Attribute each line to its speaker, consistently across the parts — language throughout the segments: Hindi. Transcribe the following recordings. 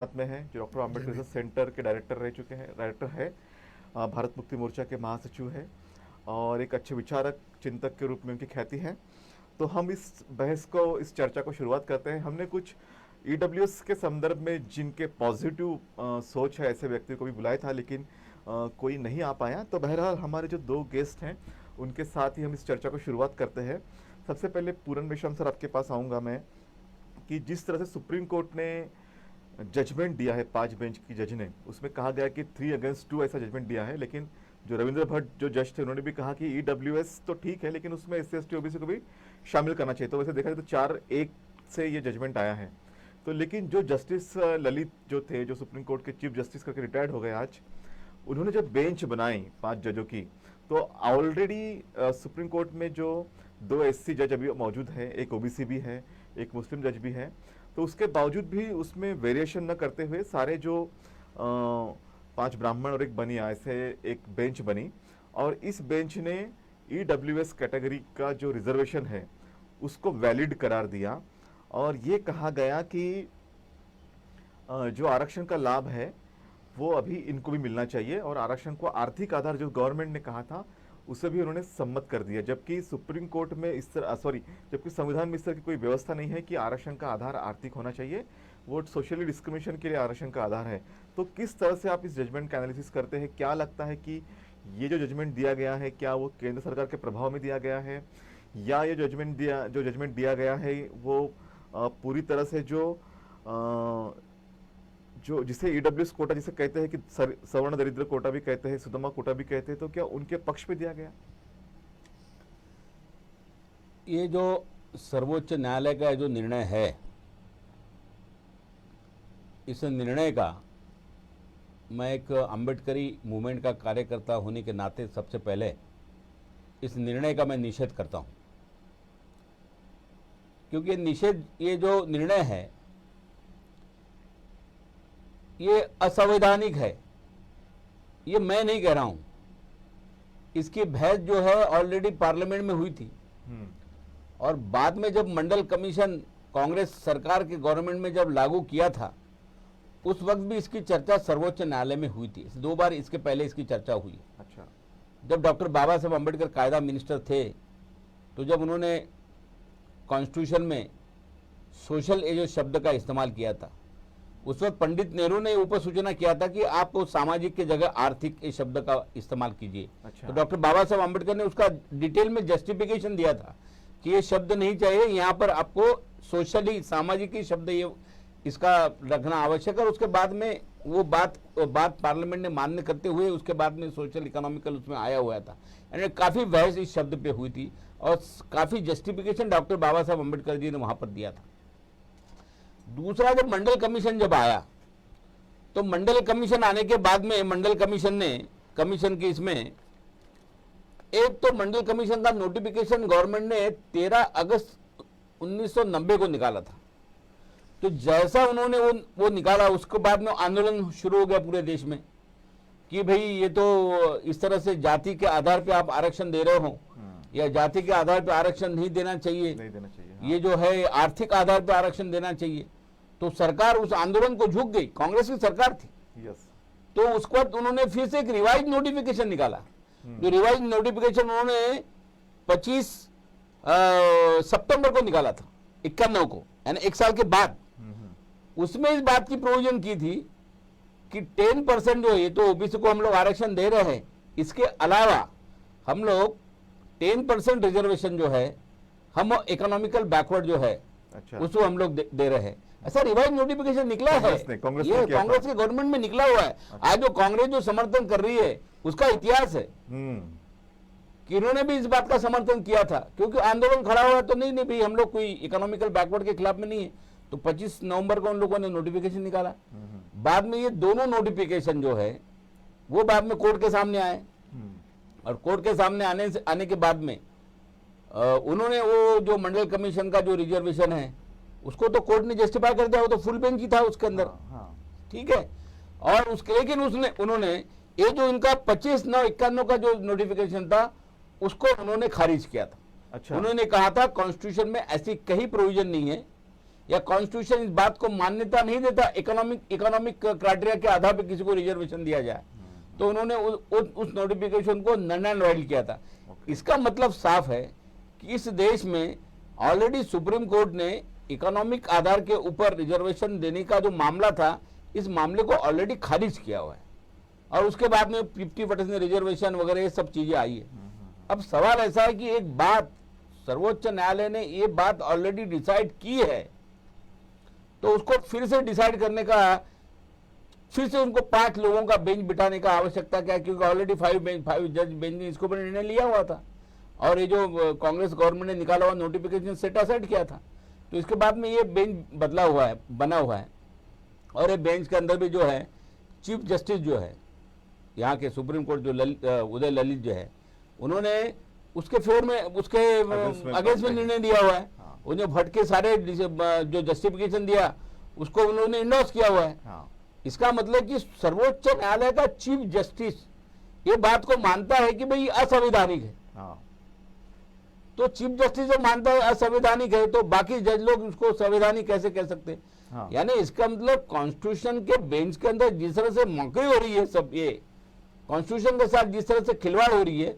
Speaker 1: साथ में हैं जो डॉक्टर आम्बेडकर रिसर्च सेंटर के डायरेक्टर है। भारत मुक्ति मोर्चा के महासचिव है और एक अच्छे विचारक चिंतक के रूप में उनकी ख्याति है। तो हम इस चर्चा को शुरुआत करते हैं। हमने कुछ ईडब्ल्यूएस के संदर्भ में जिनके पॉजिटिव सोच है ऐसे व्यक्ति को भी बुलाया था, लेकिन कोई नहीं आ पाया। तो बहरहाल हमारे जो दो गेस्ट हैं उनके साथ ही हम इस चर्चा को शुरुआत करते हैं। सबसे पहले पूरन मेश्राम सर, आपके पास आऊँगा मैं कि जिस तरह से सुप्रीम कोर्ट ने जजमेंट दिया है 5 बेंच की जज ने, उसमें कहा गया कि 3-2 ऐसा जजमेंट दिया है। लेकिन जो रविंद्र भट्ट जो जज थे उन्होंने भी कहा कि ईडब्ल्यूएस तो ठीक है लेकिन उसमें SC ST OBC को भी शामिल करना चाहिए। तो वैसे देखा जाए तो 4-1 से ये जजमेंट आया है। तो लेकिन जो जस्टिस ललित जो थे, जो सुप्रीम कोर्ट के चीफ जस्टिस करके रिटायर्ड हो गए आज, उन्होंने जब बेंच बनाई 5 जजों की, तो ऑलरेडी सुप्रीम कोर्ट में जो 2 SC जज अभी मौजूद है, एक OBC भी है, एक मुस्लिम जज भी है। तो उसके बावजूद भी उसमें वेरिएशन न करते हुए सारे जो 5 ब्राह्मण और एक बनिया, ऐसे एक बेंच बनी और इस बेंच ने ईडब्ल्यूएस कैटेगरी का जो रिजर्वेशन है उसको वैलिड करार दिया और ये कहा गया कि जो आरक्षण का लाभ है वो अभी इनको भी मिलना चाहिए और आरक्षण को आर्थिक आधार जो गवर्नमेंट ने कहा था उसे भी उन्होंने सम्मत कर दिया। जबकि सुप्रीम कोर्ट में जबकि संविधान में इस तरह की कोई व्यवस्था नहीं है कि आरक्षण का आधार आर्थिक होना चाहिए, वो सोशली डिस्क्रिमिनेशन के लिए आरक्षण का आधार है। तो किस तरह से आप इस जजमेंट का एनालिसिस करते हैं? क्या लगता है कि ये जो जजमेंट दिया गया है क्या वो केंद्र सरकार के प्रभाव में दिया गया है, या ये जजमेंट दिया गया है वो पूरी तरह से जो जिसे ईडब्ल्यूएस कोटा जिसे कहते हैं कि सवर्ण दरिद्र कोटा भी कहते हैं, सुदमा कोटा भी कहते हैं, तो क्या उनके पक्ष पे दिया गया?
Speaker 2: ये जो सर्वोच्च न्यायालय का जो निर्णय है, इस निर्णय का मैं एक अम्बेडकरी मूवमेंट का कार्यकर्ता होने के नाते सबसे पहले इस निर्णय का मैं निषेध करता हूं, क्योंकि ये जो निर्णय है ये असंवैधानिक है। ये मैं नहीं कह रहा हूं, इसकी बहस जो है ऑलरेडी पार्लियामेंट में हुई थी और बाद में जब मंडल कमीशन कांग्रेस सरकार के गवर्नमेंट में जब लागू किया था उस वक्त भी इसकी चर्चा सर्वोच्च न्यायालय में हुई थी। 2 बार इसके पहले इसकी चर्चा हुई।
Speaker 1: अच्छा।
Speaker 2: जब डॉक्टर बाबा साहब अम्बेडकर कायदा मिनिस्टर थे तो जब उन्होंने कॉन्स्टिट्यूशन में सोशल एज शब्द का इस्तेमाल किया था, उस वक्त पंडित नेहरू ने ऊपर सूचना किया था कि आप सामाजिक की जगह आर्थिक इस शब्द का इस्तेमाल कीजिए।
Speaker 1: अच्छा।
Speaker 2: तो डॉक्टर बाबा साहब अम्बेडकर ने उसका डिटेल में जस्टिफिकेशन दिया था कि ये शब्द नहीं चाहिए, यहाँ पर आपको सोशली सामाजिक ही शब्द ये इसका रखना आवश्यक है। और उसके बाद में वो बात पार्लियामेंट ने मान्य करते हुए उसके बाद में सोशल इकोनॉमिकल उसमें आया हुआ था। यानी काफ़ी बहस इस शब्द पे हुई थी और काफ़ी जस्टिफिकेशन डॉक्टर बाबा साहब अम्बेडकर जी ने वहाँ पर दिया था। दूसरा, जब मंडल कमीशन जब आया तो मंडल कमीशन आने के बाद में मंडल कमीशन की इसमें एक तो मंडल कमीशन का नोटिफिकेशन गवर्नमेंट ने 13 अगस्त 1990 को निकाला था। तो जैसा उन्होंने वो निकाला उसके बाद में आंदोलन शुरू हो गया पूरे देश में कि भाई ये तो इस तरह से जाति के आधार पे आप आरक्षण दे रहे हो या जाति के आधार पे आरक्षण नहीं देना चाहिए,
Speaker 1: हाँ।
Speaker 2: ये जो है आर्थिक आधार पे आरक्षण देना चाहिए। तो सरकार उस आंदोलन को झुक गई, कांग्रेस की सरकार थी।
Speaker 1: यस।
Speaker 2: तो उसके बाद उन्होंने फिर से एक रिवाइज नोटिफिकेशन निकाला। जो रिवाइज नोटिफिकेशन उन्होंने 25 सितंबर को निकाला था 91 को, यानी 1 साल के बाद। उसमें इस बात की प्रोविजन की थी कि 10% जो है तो ओबीसी को हम लोग आरक्षण दे रहे हैं, इसके अलावा हम लोग 10% रिजर्वेशन जो है हम इकोनॉमिकल बैकवर्ड जो है
Speaker 1: अच्छा।
Speaker 2: उसको हम लोग दे रहे हैं। ऐसा रिवाइज नोटिफिकेशन निकला है, ये कांग्रेस के गवर्नमेंट में निकला हुआ है। आज जो कांग्रेस जो समर्थन कर रही है उसका इतिहास है कि इन्होंने भी इस बात का समर्थन किया था, क्योंकि आंदोलन खड़ा हुआ तो नहीं भाई हम लोग कोई इकोनॉमिकल बैकवर्ड के खिलाफ में नहीं है। तो 25 नवंबर को उन लोगों ने नोटिफिकेशन निकाला। बाद में ये दोनों नोटिफिकेशन जो है वो बाद में कोर्ट के सामने आए और कोर्ट के सामने आने के बाद में उन्होंने वो जो मंडल कमीशन का जो रिजर्वेशन है उसको तो कोर्ट ने जस्टिफाई कर दिया, वो तो फुल बेंच ही था उसके अंदर। ठीक है। और उसके लेकिन उन्होंने ये जो इनका 25/9/91 का जो नोटिफिकेशन था उसको उन्होंने खारिज किया था।
Speaker 1: अच्छा।
Speaker 2: उन्होंने कहा था कॉन्स्टिट्यूशन में ऐसी कहीं प्रोविजन नहीं है या कॉन्स्टिट्यूशन इस बात को मान्यता नहीं देता इकोनॉमिक क्राइटेरिया के आधार पर किसी को रिजर्वेशन दिया जाए, तो उन्होंने उस नोटिफिकेशन को नन एंड वाइड किया था। इसका मतलब साफ है कि इस देश में ऑलरेडी सुप्रीम कोर्ट ने इकोनॉमिक आधार के ऊपर रिजर्वेशन देने का जो मामला था, इस मामले को ऑलरेडी खारिज किया हुआ है, और उसके बाद में 50% रिजर्वेशन वगैरह ये सब चीजें आई है। अब सवाल ऐसा है कि एक बात सर्वोच्च न्यायालय ने ये बात ऑलरेडी डिसाइड की है, तो उसको फिर से डिसाइड करने का, फिर से उनको 5 लोगों का बेंच बिठाने का आवश्यकता क्या है, क्योंकि ऑलरेडी 5 जज बेंच ने इसके ऊपर निर्णय लिया हुआ था, और ये जो कांग्रेस गवर्नमेंट ने निकाला हुआ नोटिफिकेशन सेट असाइड किया था, तो इसके बाद में ये बेंच बना हुआ है, और ये बेंच के अंदर भी जो है चीफ जस्टिस जो है यहाँ के सुप्रीम कोर्ट जो उदय ललित जो है, उन्होंने उसके फेवर में, उसके अगेंस्ट में निर्णय दिया हुआ है। उन्हें भटके सारे जो जस्टिफिकेशन दिया उसको उन्होंने इंडोर्स किया हुआ है। इसका मतलब कि सर्वोच्च न्यायालय का चीफ जस्टिस ये बात को मानता है कि भाई असंवैधानिक है। तो चीफ जस्टिस जब मानता है असंवैधानिक है, तो बाकी जज लोग उसको संवैधानिक कैसे कह सकते हैं? यानी इसका मतलब कॉन्स्टिट्यूशन के बेंच के अंदर जिस तरह से मौके हो रही है, सब ये कॉन्स्टिट्यूशन के साथ जिस तरह से खिलवाड़ हो रही है,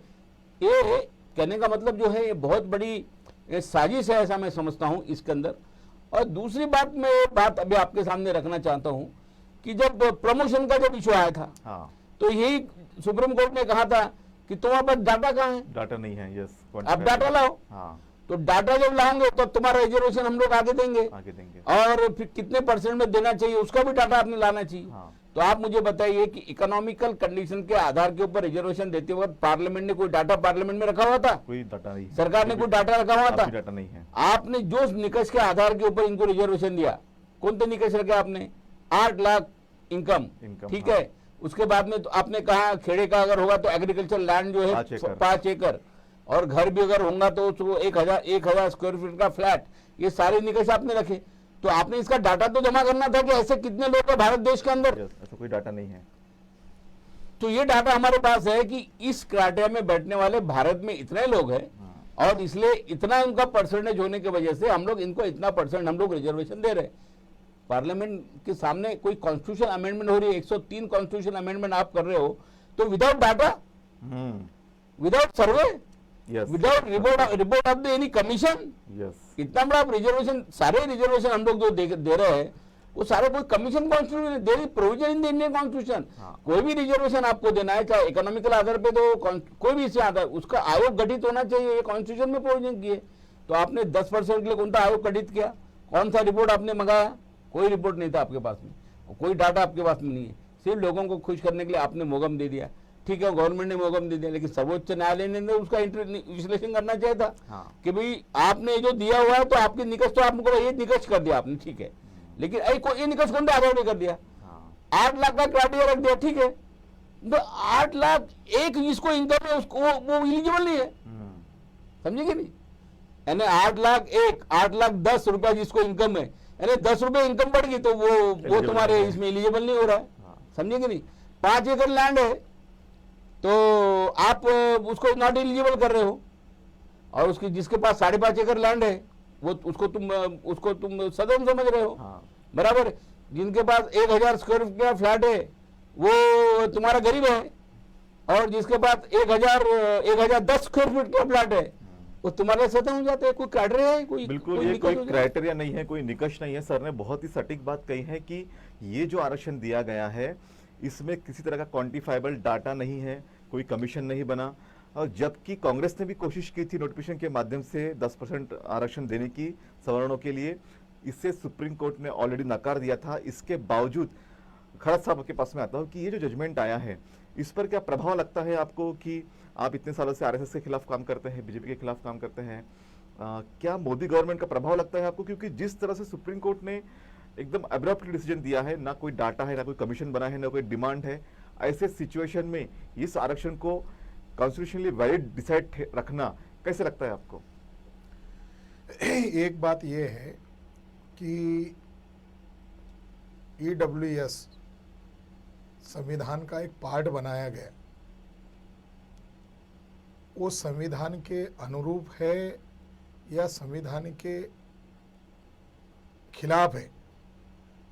Speaker 2: ये कहने का मतलब जो है ये बहुत बड़ी साजिश है, ऐसा मैं समझता हूं इसके अंदर। और दूसरी बात, मैं ये बात अभी आपके सामने रखना चाहता हूं कि जब प्रमोशन का जब इशू आया था, तो यही सुप्रीम कोर्ट ने कहा था कि तुम्हारे पास डाटा कहाँ है?
Speaker 1: डाटा नहीं है, यस,
Speaker 2: आप डाटा लाओ। तो डाटा जब लाओगे तो तुम्हारा रिजर्वेशन हम लोग आगे देंगे, और फिर कितने % में देना चाहिए उसका भी डाटा आपने लाना चाहिए। तो आप मुझे बताइए कि इकोनॉमिकल कंडीशन के आधार के ऊपर रिजर्वेशन देते वक्त पार्लियामेंट ने कोई डाटा पार्लियामेंट में रखा हुआ था?
Speaker 1: कोई डाटा नहीं,
Speaker 2: सरकार ने कोई डाटा रखा हुआ था?
Speaker 1: डाटा नहीं है।
Speaker 2: आपने जो निकष के आधार के ऊपर इनको रिजर्वेशन दिया, कौन से निकष रखे आपने? 8 लाख इनकम, ठीक है। उसके बाद में तो आपने कहा खेड़े का अगर होगा तो एग्रीकल्चर लैंड जो है 5 एकड़, और घर भी अगर होगा तो उसको 1000 स्क्वायर फीट का फ्लैट, ये सारे निकष आपने रखे। तो आपने इसका डाटा तो जमा करना था कि ऐसे कितने लोग हैं भारत देश के अंदर।
Speaker 1: ऐसा कोई डाटा नहीं है।
Speaker 2: तो ये डाटा हमारे पास है कि इस क्राइटेरिया में बैठने वाले भारत में इतने लोग हैं, और इसलिए इतना उनका परसेंटेज होने की वजह से हम लोग इनको इतना % हम लोग रिजर्वेशन दे रहे हैं। पार्लियामेंट के सामने कोई कॉन्स्टिट्यूशन अमेंडमेंट हो रही है, 103 कॉन्स्टिट्यूशन अमेंडमेंट आप कर रहे हो, तो without data, without survey, without report of the any commission, इतना बड़ा रिजर्वेशन, सारे रिजर्वेशन हम लोग जो दे रहे हैं वो सारे कोई कमीशन कॉन्स्टिट्यूशन दे रही provision in the Indian constitution. कोई भी रिजर्वेशन आपको देना है, चाहे इकोनॉमिकल आधार पे, तो कोई भी इससे आधार, उसका आयोग गठित होना चाहिए, ये कॉन्स्टिट्यूशन में प्रोविजन किए। तो आपने 10% के लिए कौन सा आयोग गठित किया? कौन सा रिपोर्ट आपने मंगाया? कोई रिपोर्ट नहीं था आपके पास में, कोई डाटा आपके पास में नहीं है, सिर्फ लोगों को खुश करने के लिए आपने मोहगम दे दिया। ठीक है, गवर्नमेंट ने मोहगम दे दिया, लेकिन सर्वोच्च न्यायालय ने उसका विश्लेषण करना चाहिए था कि भाई आपने जो दिया हुआ है तो आपके निकष, तो आपको ये निकष कर दिया आपने, ठीक है, लेकिन ये निकष कौन सा आधार कर दिया? 8 लाख का क्राइटेरिया रख दिया, ठीक है, तो 8 लाख एक जिसको इनकम है उसको वो इलिजिबल नहीं है, समझेंगे नहीं? यानी 8 लाख 8 लाख 10 रुपया जिसको इनकम है, यानी 10 रुपए इनकम बढ़ गई तो वो तुम्हारे इसमें एलिजिबल नहीं हो रहा है, समझेंगे नहीं? 5 एकड़ लैंड है तो आप उसको नॉट एलिजिबल कर रहे हो, और उसकी जिसके पास 5.5 एकड़ लैंड है वो उसको तुम सदन समझ रहे हो, बराबर। जिनके पास 1000 स्क्वायर फीट का फ्लैट है वो तुम्हारा गरीब है, और जिसके पास 1010 स्क्वायर फीट का फ्लैट है वो तुम्हारे सदन हो जाते हैं। कोई क्राइटेरिया है?
Speaker 1: बिल्कुल, ये कोई क्राइटेरिया नहीं है, कोई निकष नहीं है। सर ने बहुत ही सटीक बात कही है कि ये जो आरक्षण दिया गया है इसमें किसी तरह का क्वांटिफाइबल डाटा नहीं है, कोई कमीशन नहीं बना, और जबकि कांग्रेस ने भी कोशिश की थी नोटिफिकेशन के माध्यम से 10% आरक्षण देने की सवर्णों के लिए, इससे सुप्रीम कोर्ट ने ऑलरेडी नकार दिया था। इसके बावजूद खड़ग साहब के पास में आता हूँ कि ये जो जजमेंट आया है इस पर क्या प्रभाव लगता है आपको कि आप इतने सालों से आरएसएस के खिलाफ काम करते हैं, बीजेपी के खिलाफ काम करते हैं, क्या मोदी गवर्नमेंट का प्रभाव लगता है आपको? क्योंकि जिस तरह से सुप्रीम कोर्ट ने एकदम अब्रप्टली डिसीजन दिया है, ना कोई डाटा है, ना कोई कमीशन बना है, ना कोई डिमांड है, ऐसे सिचुएशन में इस आरक्षण को कॉन्स्टिट्यूशनली वैलिड डिसाइड रखना कैसे लगता है आपको?
Speaker 3: एक बात यह है कि EWS संविधान का एक पार्ट बनाया गया, वो संविधान के अनुरूप है या संविधान के खिलाफ है,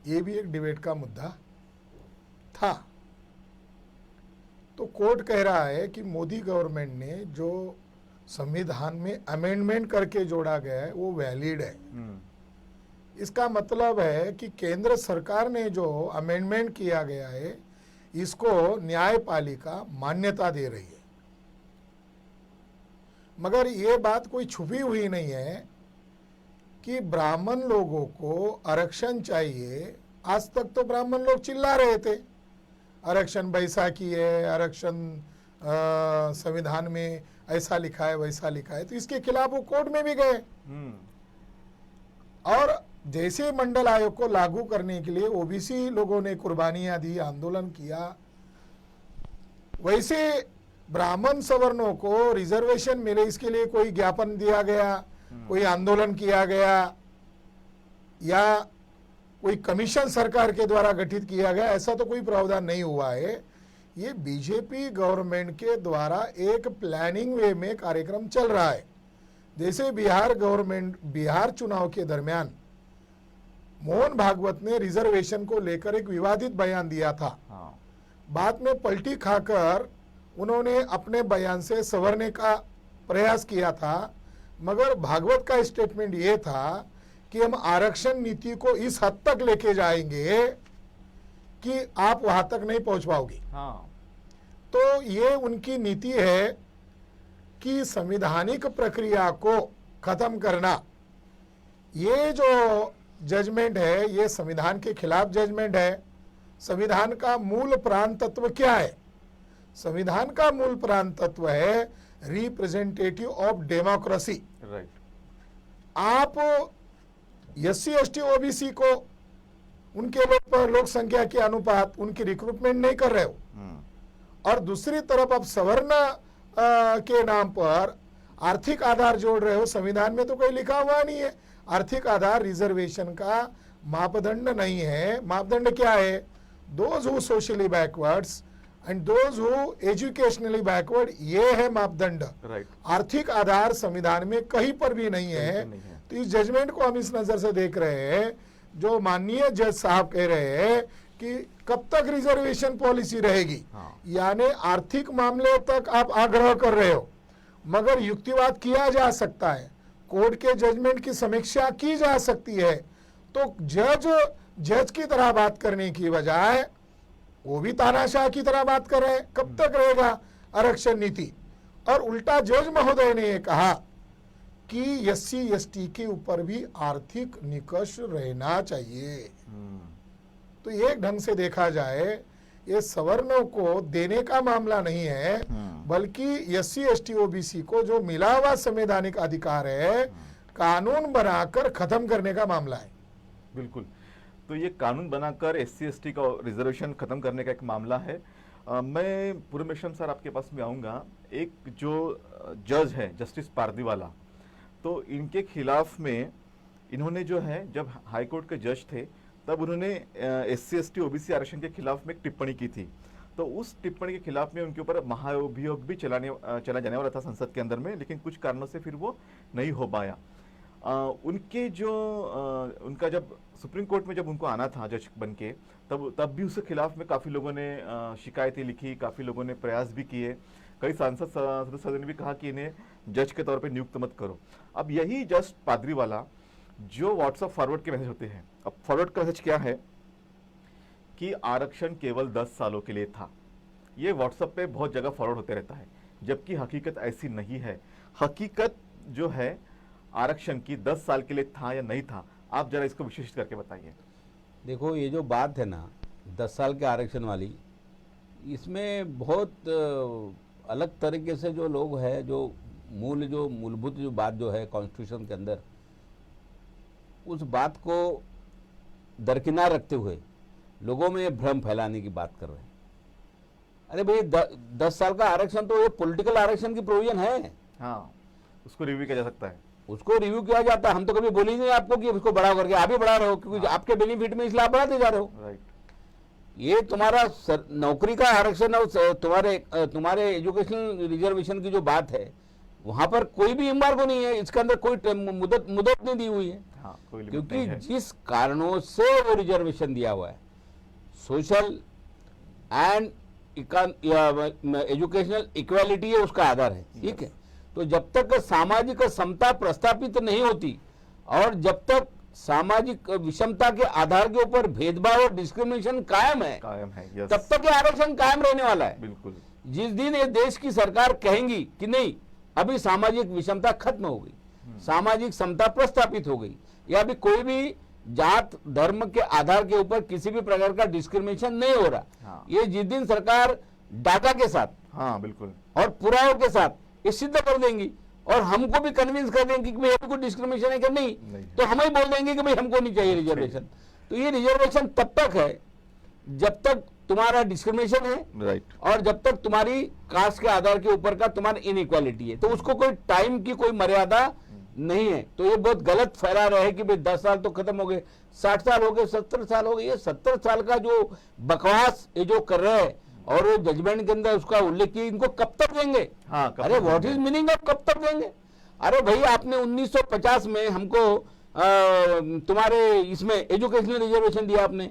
Speaker 3: ये भी एक डिबेट का मुद्दा था। तो कोर्ट कह रहा है कि मोदी गवर्नमेंट ने जो संविधान में अमेंडमेंट करके जोड़ा गया है वो वैलिड है। इसका मतलब है कि केंद्र सरकार ने जो अमेंडमेंट किया गया है इसको न्यायपालिका मान्यता दे रही है। मगर ये बात कोई छुपी हुई नहीं है कि ब्राह्मण लोगों को आरक्षण चाहिए। आज तक तो ब्राह्मण लोग चिल्ला रहे थे आरक्षण बैसाखी है, आरक्षण संविधान में ऐसा लिखा है वैसा लिखा है, तो इसके खिलाफ वो कोर्ट में भी गए। और जैसे मंडल आयोग को लागू करने के लिए ओबीसी लोगों ने कुर्बानियां दी, आंदोलन किया, वैसे ब्राह्मण सवर्णों को रिजर्वेशन मिले इसके लिए कोई ज्ञापन दिया गया, कोई आंदोलन किया गया या कोई कमीशन सरकार के द्वारा गठित किया गया, ऐसा तो कोई प्रावधान नहीं हुआ है। ये बीजेपी गवर्नमेंट के द्वारा एक प्लानिंग वे में कार्यक्रम चल रहा है। जैसे बिहार चुनाव के दरमियान मोहन भागवत ने रिजर्वेशन को लेकर एक विवादित बयान दिया था। बाद में पलटी खाकर उन्होंने अपने बयान से संवरने का प्रयास किया था, मगर भागवत का स्टेटमेंट ये था कि हम आरक्षण नीति को इस हद तक लेके जाएंगे कि आप वहां तक नहीं पहुंच पाओगे। तो ये उनकी नीति है कि संवैधानिक प्रक्रिया को खत्म करना। ये जो जजमेंट है ये संविधान के खिलाफ जजमेंट है। संविधान का मूल प्राण तत्व क्या है? संविधान का मूल प्राण तत्व है रिप्रेजेंटेटिव ऑफ डेमोक्रेसी।
Speaker 1: राइट।
Speaker 3: आप एससी एसटी ओबीसी को उनके लोक संख्या के अनुपात उनकी रिक्रूटमेंट नहीं कर रहे हो, और दूसरी तरफ आप सवर्ण के नाम पर आर्थिक आधार जोड़ रहे हो। संविधान में तो कोई लिखा हुआ नहीं है आर्थिक आधार रिजर्वेशन का मापदंड नहीं है। मापदंड क्या है? Those who socially backwards and those who educationally backward, ये है मापदंड।
Speaker 1: राइट।
Speaker 3: आर्थिक आधार संविधान में कहीं पर भी नहीं है। तो इस जजमेंट को हम इस नजर से देख रहे हैं, जो माननीय जज साहब कह रहे हैं कि कब तक रिजर्वेशन पॉलिसी रहेगी। यानी आर्थिक मामले तक आप आग्रह कर रहे हो, मगर युक्तिवाद किया जा सकता है, कोर्ट के जजमेंट की समीक्षा की जा सकती है। तो जज की तरह बात करने की बजाय वो भी तानाशाह की तरह बात कर रहे हैं, कब तक रहेगा आरक्षण नीति। और उल्टा जज महोदय ने कहा कि एससी एसटी के ऊपर भी आर्थिक निकष रहना चाहिए। तो एक ढंग से देखा जाए ये सवर्णों को देने का मामला नहीं है, बल्कि एससी एसटी ओबीसी को जो मिला हुआ संवैधानिक अधिकार है कानून बनाकर खत्म करने का मामला है।
Speaker 1: बिल्कुल। तो ये कानून बनाकर एससी एसटी का रिजर्वेशन खत्म करने का एक मामला है। मैं पुरमेश्वरम सर आपके पास में आऊँगा। एक जो जज है जस्टिस पारदीवाला, तो इनके खिलाफ में इन्होंने जो है जब हाईकोर्ट के जज थे तब उन्होंने एससी एसटी ओबीसी आरक्षण के खिलाफ में एक टिप्पणी की थी। तो उस टिप्पणी के खिलाफ में उनके ऊपर महाअभियोग भी चला जाने वाला था संसद के अंदर में, लेकिन कुछ कारणों से फिर वो नहीं हो पाया। उनके जो उनका जब सुप्रीम कोर्ट में जब उनको आना था जज बन के, तब भी उसके खिलाफ में काफ़ी लोगों ने शिकायतें लिखी, काफ़ी लोगों ने प्रयास भी किए। कई सांसद सदस्यों ने भी कहा कि इन्हें जज के तौर पे नियुक्त मत करो। अब यही जज पादरीवाला जो व्हाट्सएप फॉरवर्ड के मैसेज होते हैं, अब फॉरवर्ड का मैसेज क्या है कि आरक्षण केवल 10 सालों के लिए था। ये व्हाट्सएप पे बहुत जगह फॉरवर्ड होते रहता है, जबकि हकीकत ऐसी नहीं है। हकीकत जो है आरक्षण की 10 साल के लिए था या नहीं था, आप जरा इसको विशेष करके बताइए।
Speaker 2: देखो ये जो बात है ना 10 साल के आरक्षण वाली, इसमें बहुत अलग तरीके से जो लोग हैं, जो मूलभूत जो बात जो है कॉन्स्टिट्यूशन के अंदर, उस बात को दरकिनार रखते हुए लोगों में भ्रम फैलाने की बात कर रहे हैं। अरे भाई 10 साल का आरक्षण तो ये पॉलिटिकल आरक्षण की प्रोविजन है।
Speaker 1: हाँ, उसको रिव्यू किया जा सकता है,
Speaker 2: उसको रिव्यू किया जाता है। हम तो कभी बोलेंगे आपको कि उसको बढ़ा करके आप भी बढ़ा रहे हो, क्योंकि आपके बेनिफिट में इसलिए आप बढ़ाते जा रहे हो।
Speaker 1: राइट।
Speaker 2: ये तुम्हारा नौकरी का आरक्षण और तुम्हारे एजुकेशनल रिजर्वेशन की जो बात है, वहां पर कोई भी एम्बार्गो नहीं है, इसके अंदर कोई मुदत नहीं दी हुई है।
Speaker 1: हाँ, कोई लिमिट
Speaker 2: क्योंकि
Speaker 1: नहीं है।
Speaker 2: जिस कारणों से वो रिजर्वेशन दिया हुआ है, सोशल एंड एजुकेशनल इक्वालिटी है उसका आधार है, ठीक है। तो जब तक सामाजिक समता प्रस्तापित नहीं होती और जब तक सामाजिक विषमता के आधार के ऊपर भेदभाव और डिस्क्रिमिनेशन कायम है,
Speaker 1: यस,
Speaker 2: तब तक ये आरक्षण कायम रहने वाला है।
Speaker 1: बिल्कुल।
Speaker 2: जिस दिन ये देश की सरकार कहेंगी कि नहीं अभी सामाजिक विषमता खत्म हो गई, सामाजिक समता प्रस्तापित हो गई, या अभी कोई भी जात धर्म के आधार के ऊपर किसी भी प्रकार का डिस्क्रिमिनेशन नहीं हो रहा,
Speaker 1: हाँ।
Speaker 2: ये जिस दिन सरकार डाटा के साथ,
Speaker 1: हाँ, बिल्कुल,
Speaker 2: और पुरावों के साथ ये सिद्ध कर देंगी और हमको भी कन्विंस कर देंगे कि भाई अभी कोई डिस्क्रिमिनेशन है कि नहीं, तो हम ही बोल देंगे कि भाई हमको नहीं चाहिए रिजर्वेशन। तो ये रिजर्वेशन तब तक है जब तक तुम्हारा डिस्क्रिमिनेशन है,
Speaker 1: राइट,
Speaker 2: और जब तक तुम्हारी कास्ट के आधार के ऊपर का तुम्हारी इनइक्वालिटी है। तो उसको कोई टाइम की कोई मर्यादा नहीं है। तो ये बहुत गलत फैला रहा है कि भाई 10 साल तो खत्म हो गए, 60 साल हो गए, 70 साल हो गए। ये 70 साल का जो बकवास ये जो कर रहे हैं और वो जजमेंट के अंदर उसका उल्लेख किया, इनको कब तक देंगे?
Speaker 1: हाँ,
Speaker 2: अरे व्हाट इज मीनिंग ऑफ कब तक देंगे? अरे भाई आपने 1950 में हमको तुम्हारे इसमें एजुकेशनल रिजर्वेशन दिया आपने,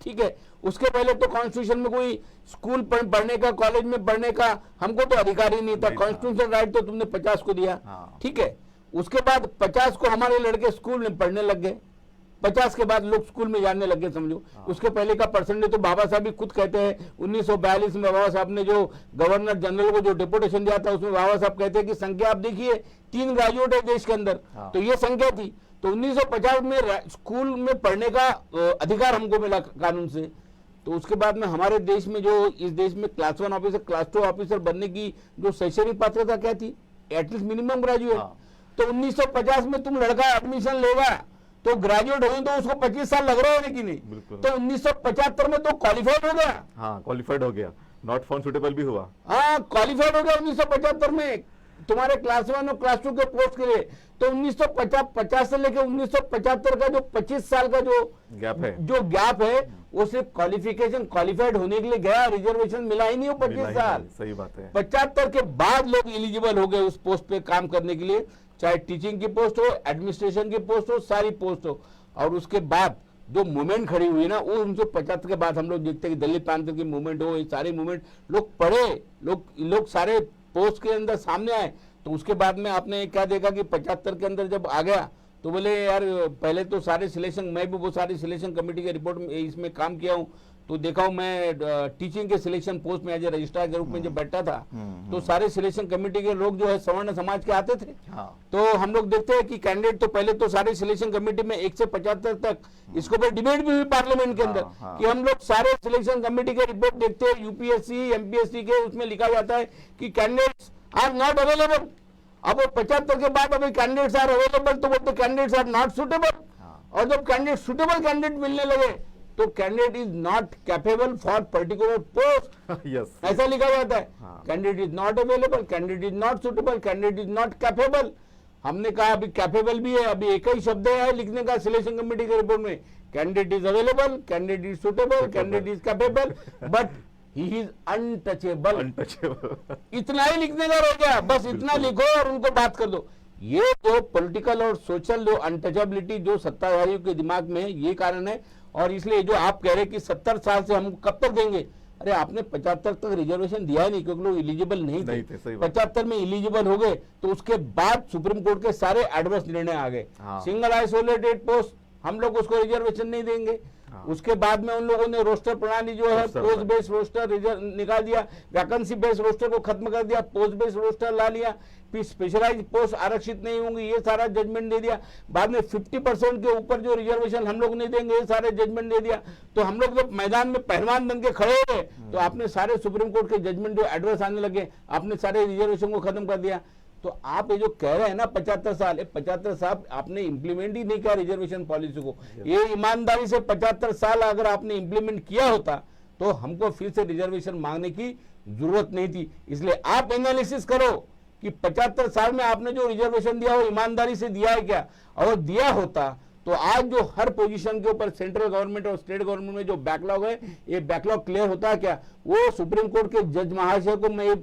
Speaker 2: ठीक है। उसके पहले तो कॉन्स्टिट्यूशन में कोई स्कूल पढ़ने का, कॉलेज में पढ़ने का हमको तो अधिकार ही नहीं था। कॉन्स्टिट्यूशनल राइट तो तुमने 50 को दिया, ठीक है। उसके बाद 50 को हमारे लड़के स्कूल में पढ़ने लग गए, 50 के बाद लोग स्कूल में जाने लगे, समझो। उसके पहले का परसेंटेज तो बाबा साहब भी खुद कहते हैं, 1942 में बाबा साहब ने जो गवर्नर जनरल को जो डिपुटेशन दिया था उसमें बाबा साहब कहते हैं कि संख्या आप देखिए 3 ग्रेजुएट है देश के अंदर, तो ये संख्या थी। तो 1950 में स्कूल में पढ़ने का अधिकार हमको मिला कानून से। तो उसके बाद में हमारे देश में जो इस देश में क्लास 1 ऑफिसर, क्लास 2 ऑफिसर बनने की जो शैक्षणिक पात्रता क्या थी? At least minimum graduate. तो 1950 में तुम लड़का एडमिशन लेगा तो ग्रेजुएट हो तो उसको 25 साल लग रहे हैं कि नहीं? तो 1975 में तो क्वालिफाइड हो गया।
Speaker 1: हाँ, क्वालिफाइड हो गया, नॉट फाउंड सुटेबल भी हुआ।
Speaker 2: हाँ, क्वालिफाइड हो गया 1975 में तुम्हारे क्लास 1 और क्लास 2 के पोस्ट के लिए। तो 1950 से लेकर 1975 का जो 25 साल का जो गैप है वो सिर्फ क्वालिफाइड होने के लिए गया, रिजर्वेशन मिला ही नहीं हो 25 साल।
Speaker 1: सही बात है।
Speaker 2: 75 के बाद लोग एलिजिबल हो गए उस पोस्ट पे काम करने के लिए, चाहे टीचिंग की पोस्ट हो, एडमिनिस्ट्रेशन की पोस्ट हो, सारी पोस्ट हो। और उसके बाद जो मूवमेंट खड़ी हुई ना, वो 1975 के बाद हम लोग देखते हैं कि दलित प्रांत की मूवमेंट हो, ये सारे मूवमेंट लोग पढ़े, लोग सारे पोस्ट के अंदर सामने आए। तो उसके बाद में आपने क्या देखा कि 75 के अंदर जब आ गया तो बोले यार पहले तो सारे सिलेक्शन, मैं भी वो सारी सिलेक्शन कमेटी के रिपोर्ट में इसमें काम किया हूँ, तो देखा हूँ मैं टीचिंग के सिलेक्शन पोस्ट में एज ए रजिस्ट्रार के रूप में जब बैठा था तो सारे सिलेक्शन कमेटी के लोग जो है सवर्ण समाज के आते थे। तो हम लोग देखते हैं कि कैंडिडेट तो पहले तो सारे सिलेक्शन कमेटी में 1 से 75 तक इसके ऊपर डिबेट भी हुई पार्लियामेंट के अंदर कि हम लोग सारे सिलेक्शन कमेटी के रिपोर्ट देखते हैं, यूपीएससी एमपीएससी के, उसमें लिखा जाता है कि कैंडिडेट्स आर नॉट अवेलेबल। अब 75 के बाद अभी कैंडिडेट्स आर अवेलेबल तो बोलते कैंडिडेट्स आर नॉट सुटेबल। और जब कैंडिडेट सुटेबल कैंडिडेट मिलने लगे तो candidate is not capable for particular post,
Speaker 1: yes,
Speaker 2: ऐसा लिखा जाता है। Candidate is not available, candidate is not suitable, candidate is not capable. हमने कहा अभी कैपेबल भी है, अभी एक ही शब्द है लिखने का सिलेक्शन कमेटी के रिपोर्ट में, candidate is available, candidate is suitable, candidate is capable, but he is untouchable. इतना ही लिखने का रह गया, बस इतना लिखो और उनको बात कर दो। ये जो पॉलिटिकल और सोशल जो अनटचेबिलिटी जो सत्ताधारियों के दिमाग में है, ये कारण है। और इसलिए जो आप कह रहे हैं कि 70 साल से हम कब तक देंगे, अरे आपने 75 तक रिजर्वेशन दिया ही नहीं क्योंकि लोग एलिजिबल नहीं थे। 75 में एलिजिबल हो गए तो उसके बाद सुप्रीम कोर्ट के सारे एडवर्स निर्णय आ गए। सिंगल आइसोलेटेड पोस्ट हम लोग उसको रिजर्वेशन नहीं देंगे। उसके बाद में उन लोगों ने रोस्टर प्रणाली जो है पोस्ट बेस्ड रोस्टर निकाल दिया, वैकेंसी बेस्ड रोस्टर को खत्म कर दिया, पोस्ट बेस्ड रोस्टर ला लिया, फिर स्पेशलाइज पोस्ट आरक्षित नहीं होंगी, ये सारा जजमेंट दे दिया। बाद में 50% के ऊपर जो रिजर्वेशन हम लोग नहीं देंगे, ये सारे जजमेंट दे दिया। तो हम लोग जब मैदान में पहलवान बन के खड़े हुए तो आपने सारे सुप्रीम कोर्ट के जजमेंट जो एडवर्स आने लगे, आपने सारे रिजर्वेशन को खत्म कर दिया। तो आप ये जो कह रहे हैं ना 75 साल, 75 साल आपने इंप्लीमेंट ही नहीं किया रिजर्वेशन पॉलिसी को। ये ईमानदारी से 75 साल अगर आपने इंप्लीमेंट किया होता तो हमको फिर से रिजर्वेशन मांगने की जरूरत नहीं थी। इसलिए आप एनालिसिस करो कि 75 साल में आपने जो रिजर्वेशन दिया वो ईमानदारी से दिया है क्या? और दिया होता तो आज जो हर पोजीशन के ऊपर सेंट्रल गवर्नमेंट और स्टेट गवर्नमेंट में जो बैकलॉग है, ये बैकलॉग क्लियर होता है क्या? वो सुप्रीम कोर्ट के जज महाशय को मैं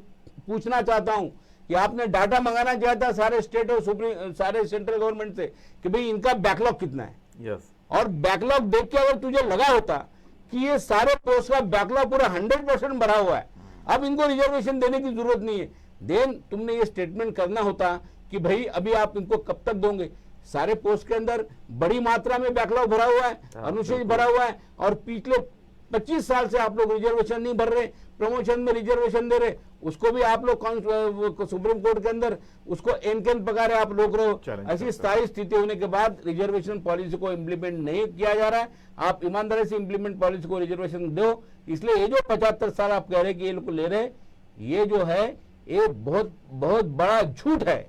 Speaker 2: पूछना चाहता हूं कि आपने डाटा मंगाना चाहा था सारे स्टेट और सारे सेंट्रल गवर्नमेंट से कि भाई इनका बैकलॉग कितना है,
Speaker 1: यस,
Speaker 2: और बैकलॉग देख के अगर तुझे लगा होता कि ये सारे पोस्ट का बैकलॉग पूरा 100% भरा हुआ है, अब इनको रिजर्वेशन देने की जरूरत नहीं है, देन तुमने ये स्टेटमेंट करना होता कि भाई अभी आप इनको कब तक दोगे। सारे पोस्ट के अंदर बड़ी मात्रा में बैकलॉग भरा हुआ है, अनुसूचित भरा हुआ है, और पिछले 25 साल से आप लोग रिजर्वेशन नहीं भर रहे, प्रमोशन में रिजर्वेशन दे रहे, उसको भी आप लोग सुप्रीम कोर्ट के अंदर उसको एनकेन पगारे आप लोग रहो। ऐसी स्थायी स्थिति होने के बाद रिजर्वेशन पॉलिसी को इम्प्लीमेंट नहीं किया जा रहा है। आप ईमानदारी से इम्प्लीमेंट पॉलिसी को रिजर्वेशन दो। इसलिए ये जो 75 साल आप कह रहे हैं कि ये लोग ले रहे, ये जो है ये बहुत बहुत बड़ा झूठ है,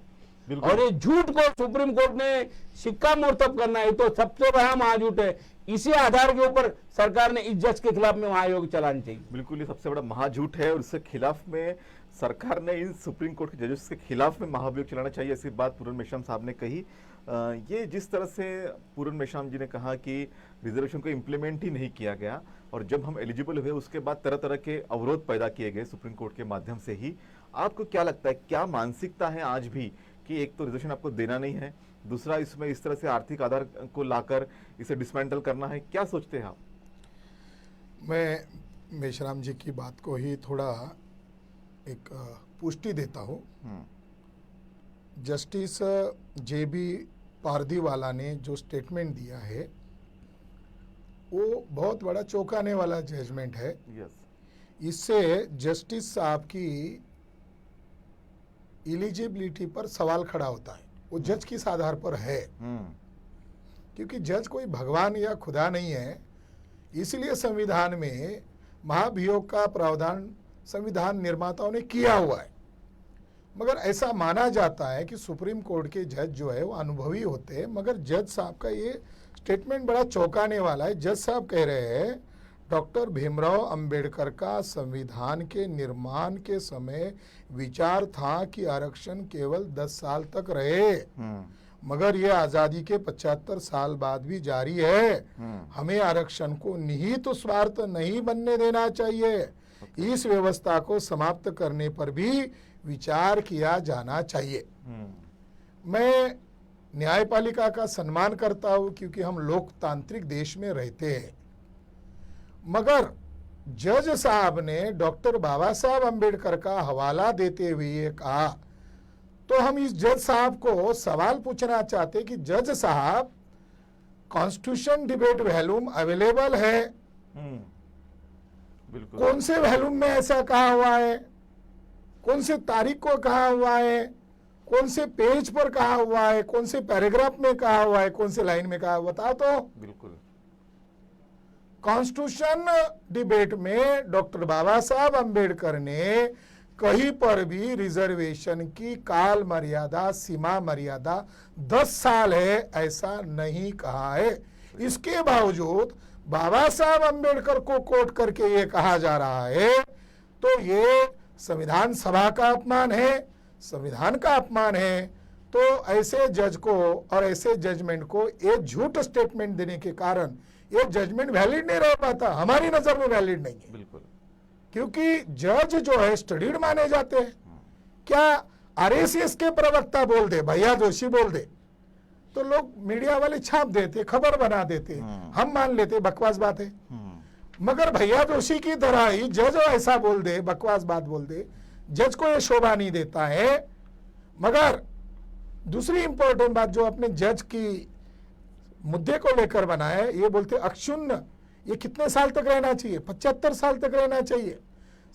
Speaker 2: और ये झूठ को सुप्रीम कोर्ट ने सिक्का मोर्तब करना है, तो सबसे बड़ा महाझूठ है। इसी आधार के ऊपर सरकार ने इस जज के खिलाफ में महाभियोग चलानी चाहिए।
Speaker 1: बिल्कुल, ये सबसे बड़ा महाझूठ है और इसके खिलाफ में सरकार ने इन सुप्रीम कोर्ट के जजेस के खिलाफ में महाभियोग चलाना चाहिए, ऐसी बात पूरन मेश्राम साहब ने कही। ये जिस तरह से पूरन मेश्राम जी ने कहा कि रिजर्वेशन को इम्प्लीमेंट ही नहीं किया गया, और जब हम एलिजिबल हुए उसके बाद तरह तरह के अवरोध पैदा किए गए सुप्रीम कोर्ट के माध्यम से ही। आपको क्या लगता है, क्या मानसिकता है आज भी कि एक तो रिजर्वेशन आपको देना नहीं है, दूसरा इसमें इस तरह से आर्थिक आधार को लाकर इसे डिसमेंटल करना है, क्या सोचते हैं आप?
Speaker 3: मैं मेश्राम जी की बात को ही थोड़ा एक पुष्टि देता हूँ। जस्टिस JB पारदीवाला ने जो स्टेटमेंट दिया है वो बहुत बड़ा चौंकाने वाला जजमेंट है। इससे जस्टिस साहब की एलिजिबिलिटी पर सवाल खड़ा होता है। वो जज किस आधार पर है, क्योंकि जज कोई भगवान या खुदा नहीं है, इसलिए संविधान में महाभियोग का प्रावधान संविधान निर्माताओं ने किया हुआ है। मगर ऐसा माना जाता है कि सुप्रीम कोर्ट के जज जो है वो अनुभवी होते हैं, मगर जज साहब का ये स्टेटमेंट बड़ा चौंकाने वाला है। जज साहब कह रहे हैं डॉक्टर भीमराव अंबेडकर का संविधान के निर्माण के समय विचार था कि आरक्षण केवल 10 साल तक रहे, मगर ये आजादी के 75 साल बाद भी जारी है। हमें आरक्षण को निहित स्वार्थ नहीं बनने देना चाहिए। इस व्यवस्था को समाप्त करने पर भी विचार किया जाना चाहिए। मैं न्यायपालिका का सम्मान करता हूं क्योंकि हम लोकतांत्रिक देश में रहते हैं, मगर जज साहब ने डॉक्टर बाबा साहब अंबेडकर का हवाला देते हुए ये कहा, तो हम इस जज साहब को सवाल पूछना चाहते कि जज साहब, कॉन्स्टिट्यूशन डिबेट वॉल्यूम अवेलेबल है, कौन से वॉल्यूम में ऐसा कहा हुआ है, कौन से तारीख को कहा हुआ है, कौन से पेज पर कहा हुआ है, कौन से पैराग्राफ में कहा हुआ है, कौन से लाइन में कहा हुआ, बताओ तो।
Speaker 1: बिल्कुल,
Speaker 3: कॉन्स्टिट्यूशन डिबेट में डॉक्टर बाबा साहब अंबेडकर ने कहीं पर भी रिजर्वेशन की काल मर्यादा, सीमा मर्यादा 10 साल है ऐसा नहीं कहा है। इसके बावजूद बाबा साहब अंबेडकर को कोट करके ये कहा जा रहा है, तो ये संविधान सभा का अपमान है, संविधान का अपमान है। तो ऐसे जज को और ऐसे जजमेंट को ये झूठ स्टेटमेंट देने के कारण ये जजमेंट वैलिड नहीं रह पाता, हमारी नजर में वैलिड नहीं है।
Speaker 1: बिल्कुल,
Speaker 3: क्योंकि जज जो है स्टडीड माने जाते हैं। क्या RSS के प्रवक्ता बोल दे, भैया जोशी बोल दे, तो लोग मीडिया वाले छाप देते, खबर बना देते, हम मान लेते बकवास बात है। मगर भैया जोशी की तरह ही जज ऐसा बोल दे, बकवास बात बोल दे, जज को यह शोभा नहीं देता है। मगर दूसरी इंपॉर्टेंट बात जो अपने जज की मुद्दे को लेकर बनाए, ये बोलते अक्षुण्ण, ये कितने साल तक रहना चाहिए? 75 साल तक रहना चाहिए।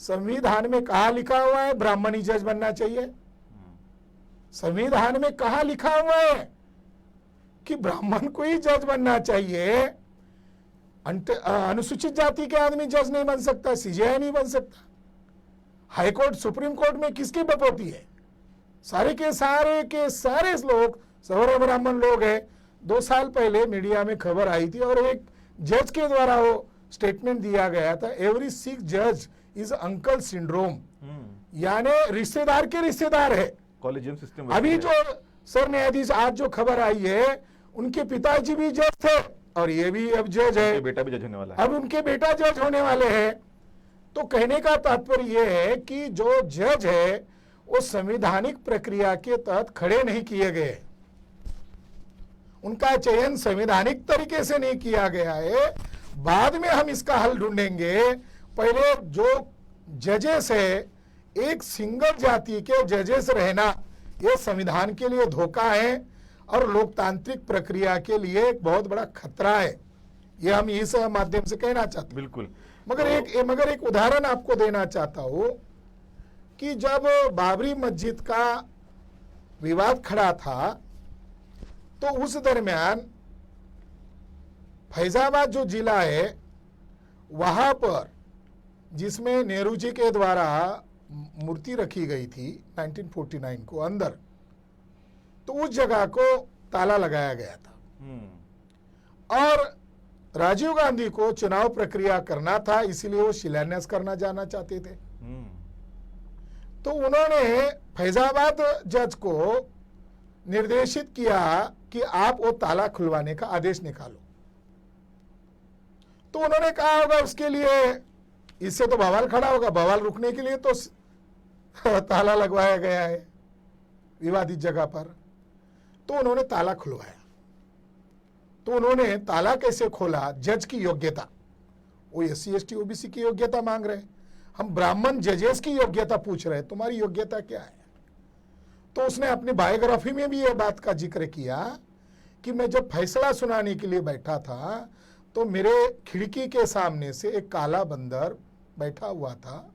Speaker 3: संविधान में कहा लिखा हुआ है ब्राह्मणी जज बनना चाहिए? संविधान में कहा लिखा हुआ है कि ब्राह्मण को ही जज बनना चाहिए? अनुसूचित जाति के आदमी जज नहीं बन सकता, CJI नहीं बन सकता। हाईकोर्ट, सुप्रीम कोर्ट में किसकी बपोती है? सारे के सारे लोग सवर्ण ब्राह्मण लोग हैं। 2 साल पहले मीडिया में खबर आई थी और एक जज के द्वारा वो स्टेटमेंट दिया गया था, एवरी सिख जज इज अंकल सिंड्रोम, यानी रिश्तेदार के रिश्तेदार है।
Speaker 1: Collegium system.
Speaker 3: अभी जो सर न्यायाधीश आज जो खबर आई है, उनके पिताजी भी जज थे और ये भी अब जज है,
Speaker 1: बेटा भी जज होने वाला है,
Speaker 3: अब उनके बेटा जज होने वाले हैं। तो कहने का तात्पर्य यह है कि जो जज है वो संवैधानिक प्रक्रिया के तहत खड़े नहीं किए गए, उनका चयन संवैधानिक तरीके से नहीं किया गया है। बाद में हम इसका हल ढूंढेंगे। पहले जो जजेस है, एक सिंगल जाति के जजेस रहना ये संविधान के लिए धोखा है और लोकतांत्रिक प्रक्रिया के लिए एक बहुत बड़ा खतरा है। ये हम इस माध्यम से कहना चाहते हैं।
Speaker 1: बिल्कुल।
Speaker 3: मगर एक उदाहरण आपको देना चाहता हूं कि जब बाबरी मस्जिद का विवाद खड़ा था तो उस दरमियान फैजाबाद जो जिला है वहां पर, जिसमें नेहरू जी के द्वारा मूर्ति रखी गई थी 1949 को अंदर, तो उस जगह को ताला लगाया गया था और राजीव गांधी को चुनाव प्रक्रिया करना था, इसलिए वो शिलान्यास करना जाना चाहते थे। तो उन्होंने फैजाबाद जज को निर्देशित किया कि आप वो ताला खुलवाने का आदेश निकालो। तो उन्होंने कहा होगा उसके लिए, इससे तो बवाल खड़ा होगा, बवाल रुकने के लिए तो ताला लगवाया गया है विवादित जगह पर। तो उन्होंने ताला खुलवाया। तो उन्होंने ताला कैसे खोला? जज की योग्यता, वो SC ST OBC की योग्यता मांग रहे, हम ब्राह्मण जजेस की योग्यता पूछ रहे, तुम्हारी योग्यता क्या है? तो उसने अपनी बायोग्राफी में भी यह बात का जिक्र किया कि मैं जब फैसला सुनाने के लिए बैठा था तो मेरे खिड़की के सामने से एक काला बंदर बैठा हुआ था,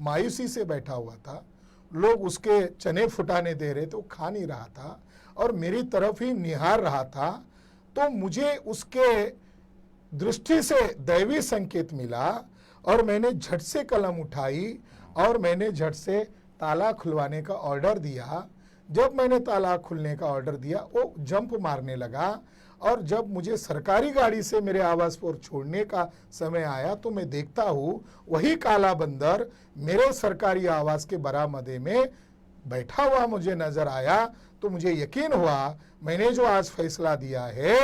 Speaker 3: मायूसी से बैठा हुआ था, लोग उसके चने फुटाने दे रहे थे, वो खा नहीं रहा था और मेरी तरफ ही निहार रहा था। तो मुझे उसके दृष्टि से दैवी संकेत मिला और मैंने झट से कलम उठाई और मैंने झट से ताला खुलवाने का ऑर्डर दिया। जब मैंने ताला खुलने का ऑर्डर दिया, वो जंप मारने लगा और जब मुझे सरकारी गाड़ी से मेरे आवास पर छोड़ने का समय आया तो मैं देखता हूँ वही काला बंदर मेरे सरकारी आवास के बरामदे में बैठा हुआ मुझे नजर आया। तो मुझे यकीन हुआ मैंने जो आज फैसला दिया है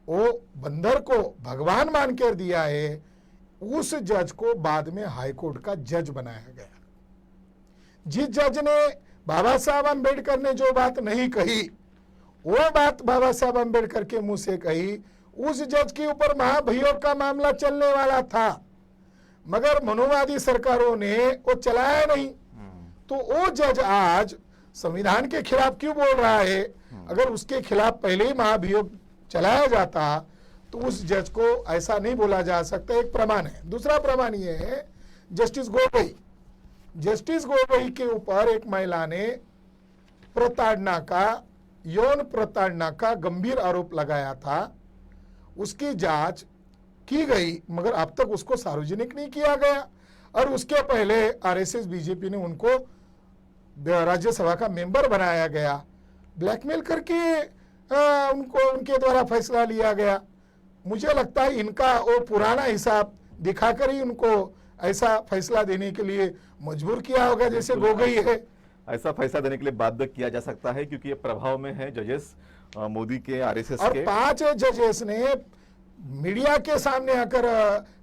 Speaker 3: वो बंदर को भगवान मानकर दिया है। उस जज को बाद में हाईकोर्ट का जज बनाया गया। जिस जज ने बाबा साहब अम्बेडकर ने जो बात नहीं कही, वो बात बाबा साहब अम्बेडकर के मुंह से कही, उस जज के ऊपर महाभियोग का मामला चलने वाला था, मगर मनोवादी सरकारों ने वो चलाया नहीं। तो वो जज आज संविधान के खिलाफ क्यों बोल रहा है? अगर उसके खिलाफ पहले ही महाभियोग चलाया जाता तो उस जज को ऐसा नहीं बोला जा सकता। एक प्रमाण है। दूसरा प्रमाण ये है, जस्टिस गोगोई, जस्टिस गोगोई के ऊपर एक महिला ने प्रताड़ना का, यौन प्रताड़ना का गंभीर आरोप लगाया था। उसकी जांच की गई मगर अब तक उसको सार्वजनिक नहीं किया गया और उसके पहले RSS BJP ने उनको राज्यसभा का मेंबर बनाया गया। ब्लैकमेल करके उनको उनके द्वारा फैसला लिया गया। मुझे लगता है इनका वो पुराना हिसाब दिखाकर ही उनको ऐसा फैसला देने के लिए मजबूर किया होगा जैसे गोगोई है।
Speaker 1: ऐसा फैसला देने के लिए बाध्य किया जा सकता है क्योंकि ये प्रभाव में है जजेस मोदी के, RSS
Speaker 3: और
Speaker 1: के।
Speaker 3: 5 जजेस ने मीडिया के सामने आकर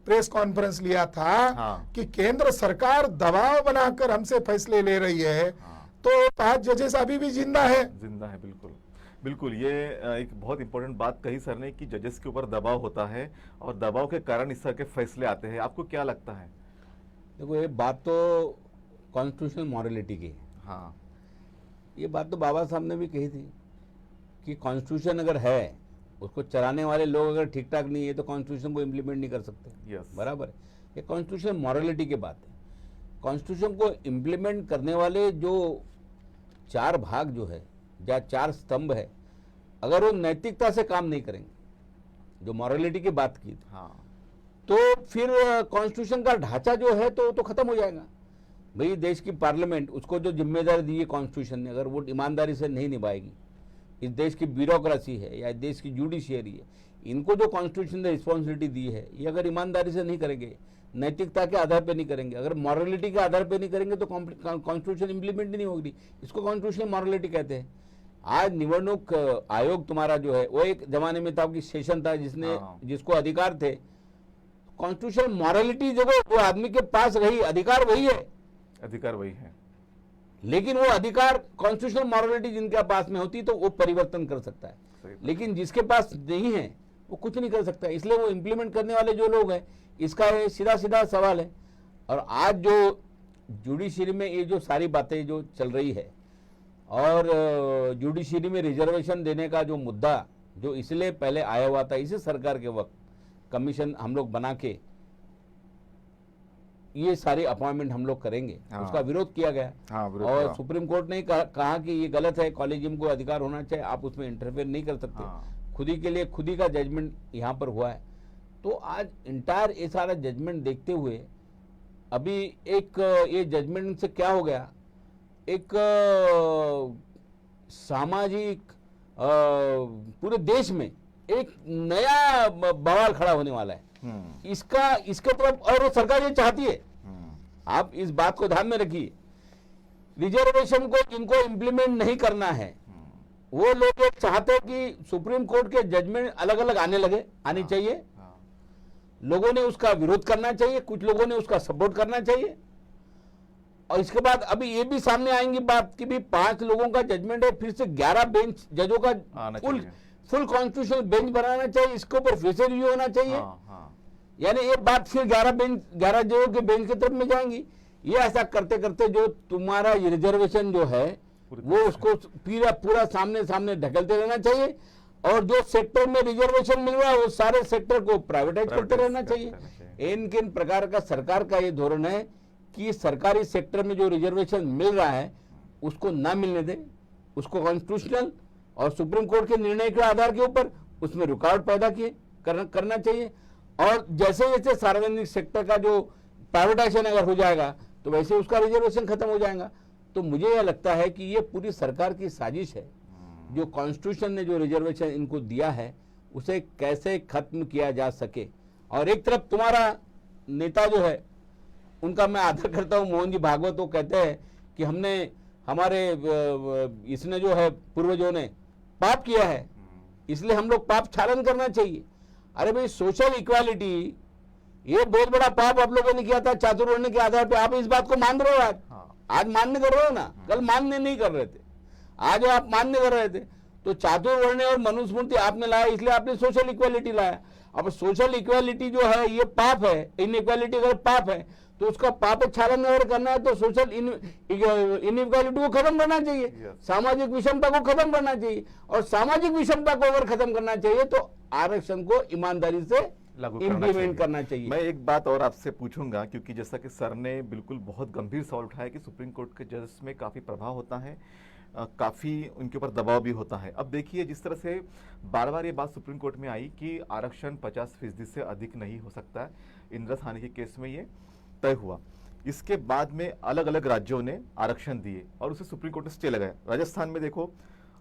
Speaker 3: प्रेस कॉन्फ्रेंस लिया था।
Speaker 1: हाँ।
Speaker 3: कि केंद्र सरकार दबाव बनाकर हमसे फैसले ले रही है।
Speaker 1: हाँ।
Speaker 3: तो 5 जजेस अभी भी जिंदा है।
Speaker 1: जिंदा है, बिल्कुल बिल्कुल। ये एक बहुत इंपॉर्टेंट बात कही सर ने कि जजेस के ऊपर दबाव होता है और दबाव के कारण इस तरह के फैसले आते हैं। आपको क्या लगता है?
Speaker 2: देखो, ये बात तो कॉन्स्टिट्यूशनल मॉरलिटी की है।
Speaker 1: हाँ,
Speaker 2: ये बात तो बाबा साहब ने भी कही थी कि कॉन्स्टिट्यूशन अगर है, उसको चलाने वाले लोग अगर ठीक ठाक नहीं है तो कॉन्स्टिट्यूशन को इम्प्लीमेंट नहीं कर सकते।
Speaker 1: यस,
Speaker 2: बराबर है। ये कॉन्स्टिट्यूशन मॉरलिटी की बात है। कॉन्स्टिट्यूशन को इम्प्लीमेंट करने वाले जो 4 भाग जो है या 4 स्तंभ है, अगर वो नैतिकता से काम नहीं करेंगे, जो मॉरलिटी की बात की थी,
Speaker 1: हाँ,
Speaker 2: तो फिर कॉन्स्टिट्यूशन का ढांचा जो है तो खत्म हो जाएगा। भाई, देश की पार्लियामेंट, उसको जो जिम्मेदारी दी है कॉन्स्टिट्यूशन ने, अगर वो ईमानदारी से नहीं निभाएगी, इस देश की ब्यूरोक्रेसी है या देश की जुडिशियरी है, इनको जो कॉन्स्टिट्यूशन ने रिस्पॉन्सिबिलिटी दी है, ये अगर ईमानदारी से नहीं करेंगे, नैतिकता के आधार पर नहीं करेंगे, अगर मॉरलिटी के आधार पर नहीं करेंगे तो कॉन्स्टिट्यूशन इंप्लीमेंट ही नहीं होगी। इसको कॉन्स्टिट्यूशनल मॉरलिटी कहते हैं। आज निवडणूक आयोग तुम्हारा जो है वो एक जमाने में था कि सेशन था जिसको अधिकार थे। कॉन्स्टिट्यूशनल मॉरलिटी जब वो आदमी के पास रही, अधिकार वही है,
Speaker 1: अधिकार वही है।
Speaker 2: लेकिन वो अधिकार कॉन्स्टिट्यूशनल मॉरलिटी जिनके पास में होती तो वो परिवर्तन कर सकता है,
Speaker 1: सही बात।
Speaker 2: लेकिन जिसके पास नहीं है वो कुछ नहीं कर सकता। इसलिए वो इम्प्लीमेंट करने वाले जो लोग हैं, इसका ये सीधा सीधा सवाल है। और आज जो जुडिशरी में ये जो सारी बातें जो चल रही है, और जुडिशरी में रिजर्वेशन देने का जो मुद्दा जो इसलिए पहले आया हुआ था, इसी सरकार के वक्त कमीशन हम लोग बना के ये सारे अपॉइंटमेंट हम लोग करेंगे,
Speaker 1: हाँ।
Speaker 2: उसका विरोध किया गया।
Speaker 1: हाँ, विरोध
Speaker 2: और
Speaker 1: किया।
Speaker 2: सुप्रीम कोर्ट ने कहा कि ये गलत है, कॉलेजियम को अधिकार होना चाहिए, आप उसमें इंटरफेयर नहीं कर सकते।
Speaker 1: हाँ।
Speaker 2: खुद ही के लिए खुद ही का जजमेंट यहाँ पर हुआ है। तो आज इंटायर ये सारा जजमेंट देखते हुए अभी एक ये जजमेंट से क्या हो गया, एक सामाजिक पूरे देश में एक नया बवाल खड़ा होने वाला है। इसके तरफ, और वो सरकार ये चाहती है, आप इस बात को ध्यान में रखिए, रिजर्वेशन को जिनको इम्प्लीमेंट नहीं करना है वो लोग ये चाहते हैं कि सुप्रीम कोर्ट के जजमेंट अलग अलग आने चाहिए। लोगों ने उसका विरोध करना चाहिए, कुछ लोगों ने उसका सपोर्ट करना चाहिए। और इसके बाद अभी ये भी सामने आएंगी बात कि भी 5 लोगों का जजमेंट है, फिर से 11 बेंच जजों का
Speaker 1: आना
Speaker 2: फुल
Speaker 1: चाहिए।
Speaker 2: फुल कॉन्स्टिट्यूशनल बेंच बनाना चाहिए, इसके ऊपर फिर से रिव्यू होना चाहिए। यानी ये बात फिर 11 जजों के बेंच की तरफ में जाएंगी। ये ऐसा करते करते जो तुम्हारा रिजर्वेशन जो है वो उसको पूरा सामने ढकेलते रहना चाहिए, और जो सेक्टर में रिजर्वेशन मिल रहा है वो सारे सेक्टर को प्राइवेटाइज करते रहना चाहिए। इन प्रकार का सरकार का ये धोरण है कि सरकारी सेक्टर में जो रिजर्वेशन मिल रहा है उसको ना मिलने दे, उसको कॉन्स्टिट्यूशनल और सुप्रीम कोर्ट के निर्णय के आधार के ऊपर उसमें रुकावट पैदा करना चाहिए। और जैसे जैसे सार्वजनिक सेक्टर का जो प्राइवेटाइजेशन अगर हो जाएगा तो वैसे उसका रिजर्वेशन खत्म हो जाएगा। तो मुझे यह लगता है कि ये पूरी सरकार की साजिश है, जो कॉन्स्टिट्यूशन ने जो रिजर्वेशन इनको दिया है उसे कैसे खत्म किया जा सके। और एक तरफ तुम्हारा नेता जो है उनका मैं आदर करता हूं, मोहन जी भागवत, वो कहते हैं कि हमारे इसने जो है पूर्वजों ने पाप किया है, इसलिए हम लोग पाप क्षालन करना चाहिए। अरे भाई, सोशल इक्वालिटी ये बहुत बड़ा पाप आप लोगों ने किया था चातुर्वर्ण के आधार पे। आप इस बात को मान रहे हो, आज मान्य कर रहे हो ना, कल मान्य नहीं कर रहे थे, आज आप मान्य कर रहे थे। तो चातुर्वर्ण और मनुस्मृति आपने लाया, इसलिए आपने सोशल इक्वालिटी लाया। अब सोशल इक्वालिटी जो है ये पाप है, इनइक्वालिटी अगर पाप है तो उसका पाप क्षालन अगर करना है तो सोशल इनइक्वालिटी को खत्म करना चाहिए, सामाजिक विषमता को खत्म करना चाहिए। और सामाजिक विषमता को अगर खत्म करना चाहिए तो आरक्षण को ईमानदारी से इम्प्लीमेंट करना चाहिए।
Speaker 1: मैं एक बात और आपसे पूछूंगा, क्योंकि जैसा कि सर ने बिल्कुल बहुत गंभीर सवाल उठाया कि सुप्रीम कोर्ट के जज में काफी प्रभाव होता है, काफी उनके ऊपर दबाव भी होता है। अब देखिए, जिस तरह से बार बार ये बात सुप्रीम कोर्ट में आई कि आरक्षण 50% से अधिक नहीं हो सकता है, इंदिरा साहनी के केस में ये तय हुआ। इसके बाद में अलग अलग राज्यों ने आरक्षण दिए और उसे सुप्रीम कोर्ट ने स्टे लगाया। राजस्थान में देखो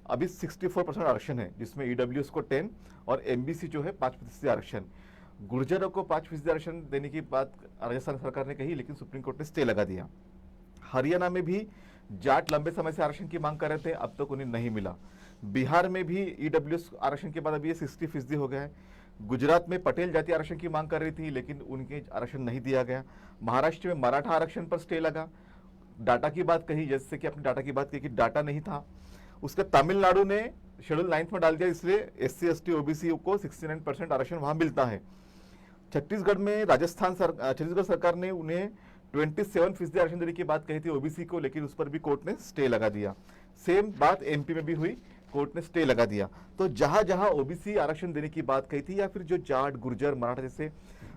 Speaker 1: अभी 64% आरक्षण है, जिसमें ईडब्ल्यूएस को 10 और एमबीसी जो है 5% आरक्षण। गुर्जरों को 5% आरक्षण देने की बात राजस्थान सरकार ने कही, लेकिन सुप्रीम कोर्ट ने स्टे लगा दिया। हरियाणा में भी जाट लंबे समय से आरक्षण की मांग कर रहे थे, अब तक उन्हें नहीं मिला। बिहार में भी ईडब्ल्यूएस आरक्षण के बाद अभी ये 60% हो गया है। गुजरात में पटेल जाति आरक्षण की मांग कर रही थी, लेकिन उनके आरक्षण नहीं दिया गया। महाराष्ट्र में मराठा आरक्षण पर स्टे लगा। डाटा की बात कही, जैसे कि आपने डाटा की बात की कि डाटा नहीं था। उसके तमिलनाडु ने शेड्यूल 9 में डाल दिया, इसलिए एससी एसटी ओबीसी को 69% आरक्षण वहां मिलता है। छत्तीसगढ़ में छत्तीसगढ़ सरकार ने उन्हें 27% आरक्षण देने की बात कही थी ओबीसी को, लेकिन उस पर भी कोर्ट ने स्टे लगा दिया। सेम बात एमपी में भी हुई, कोर्ट ने स्टे लगा दिया। तो जहां जहां ओबीसी आरक्षण देने की बात कही थी, या फिर जो जाट गुर्जर मराठा जैसे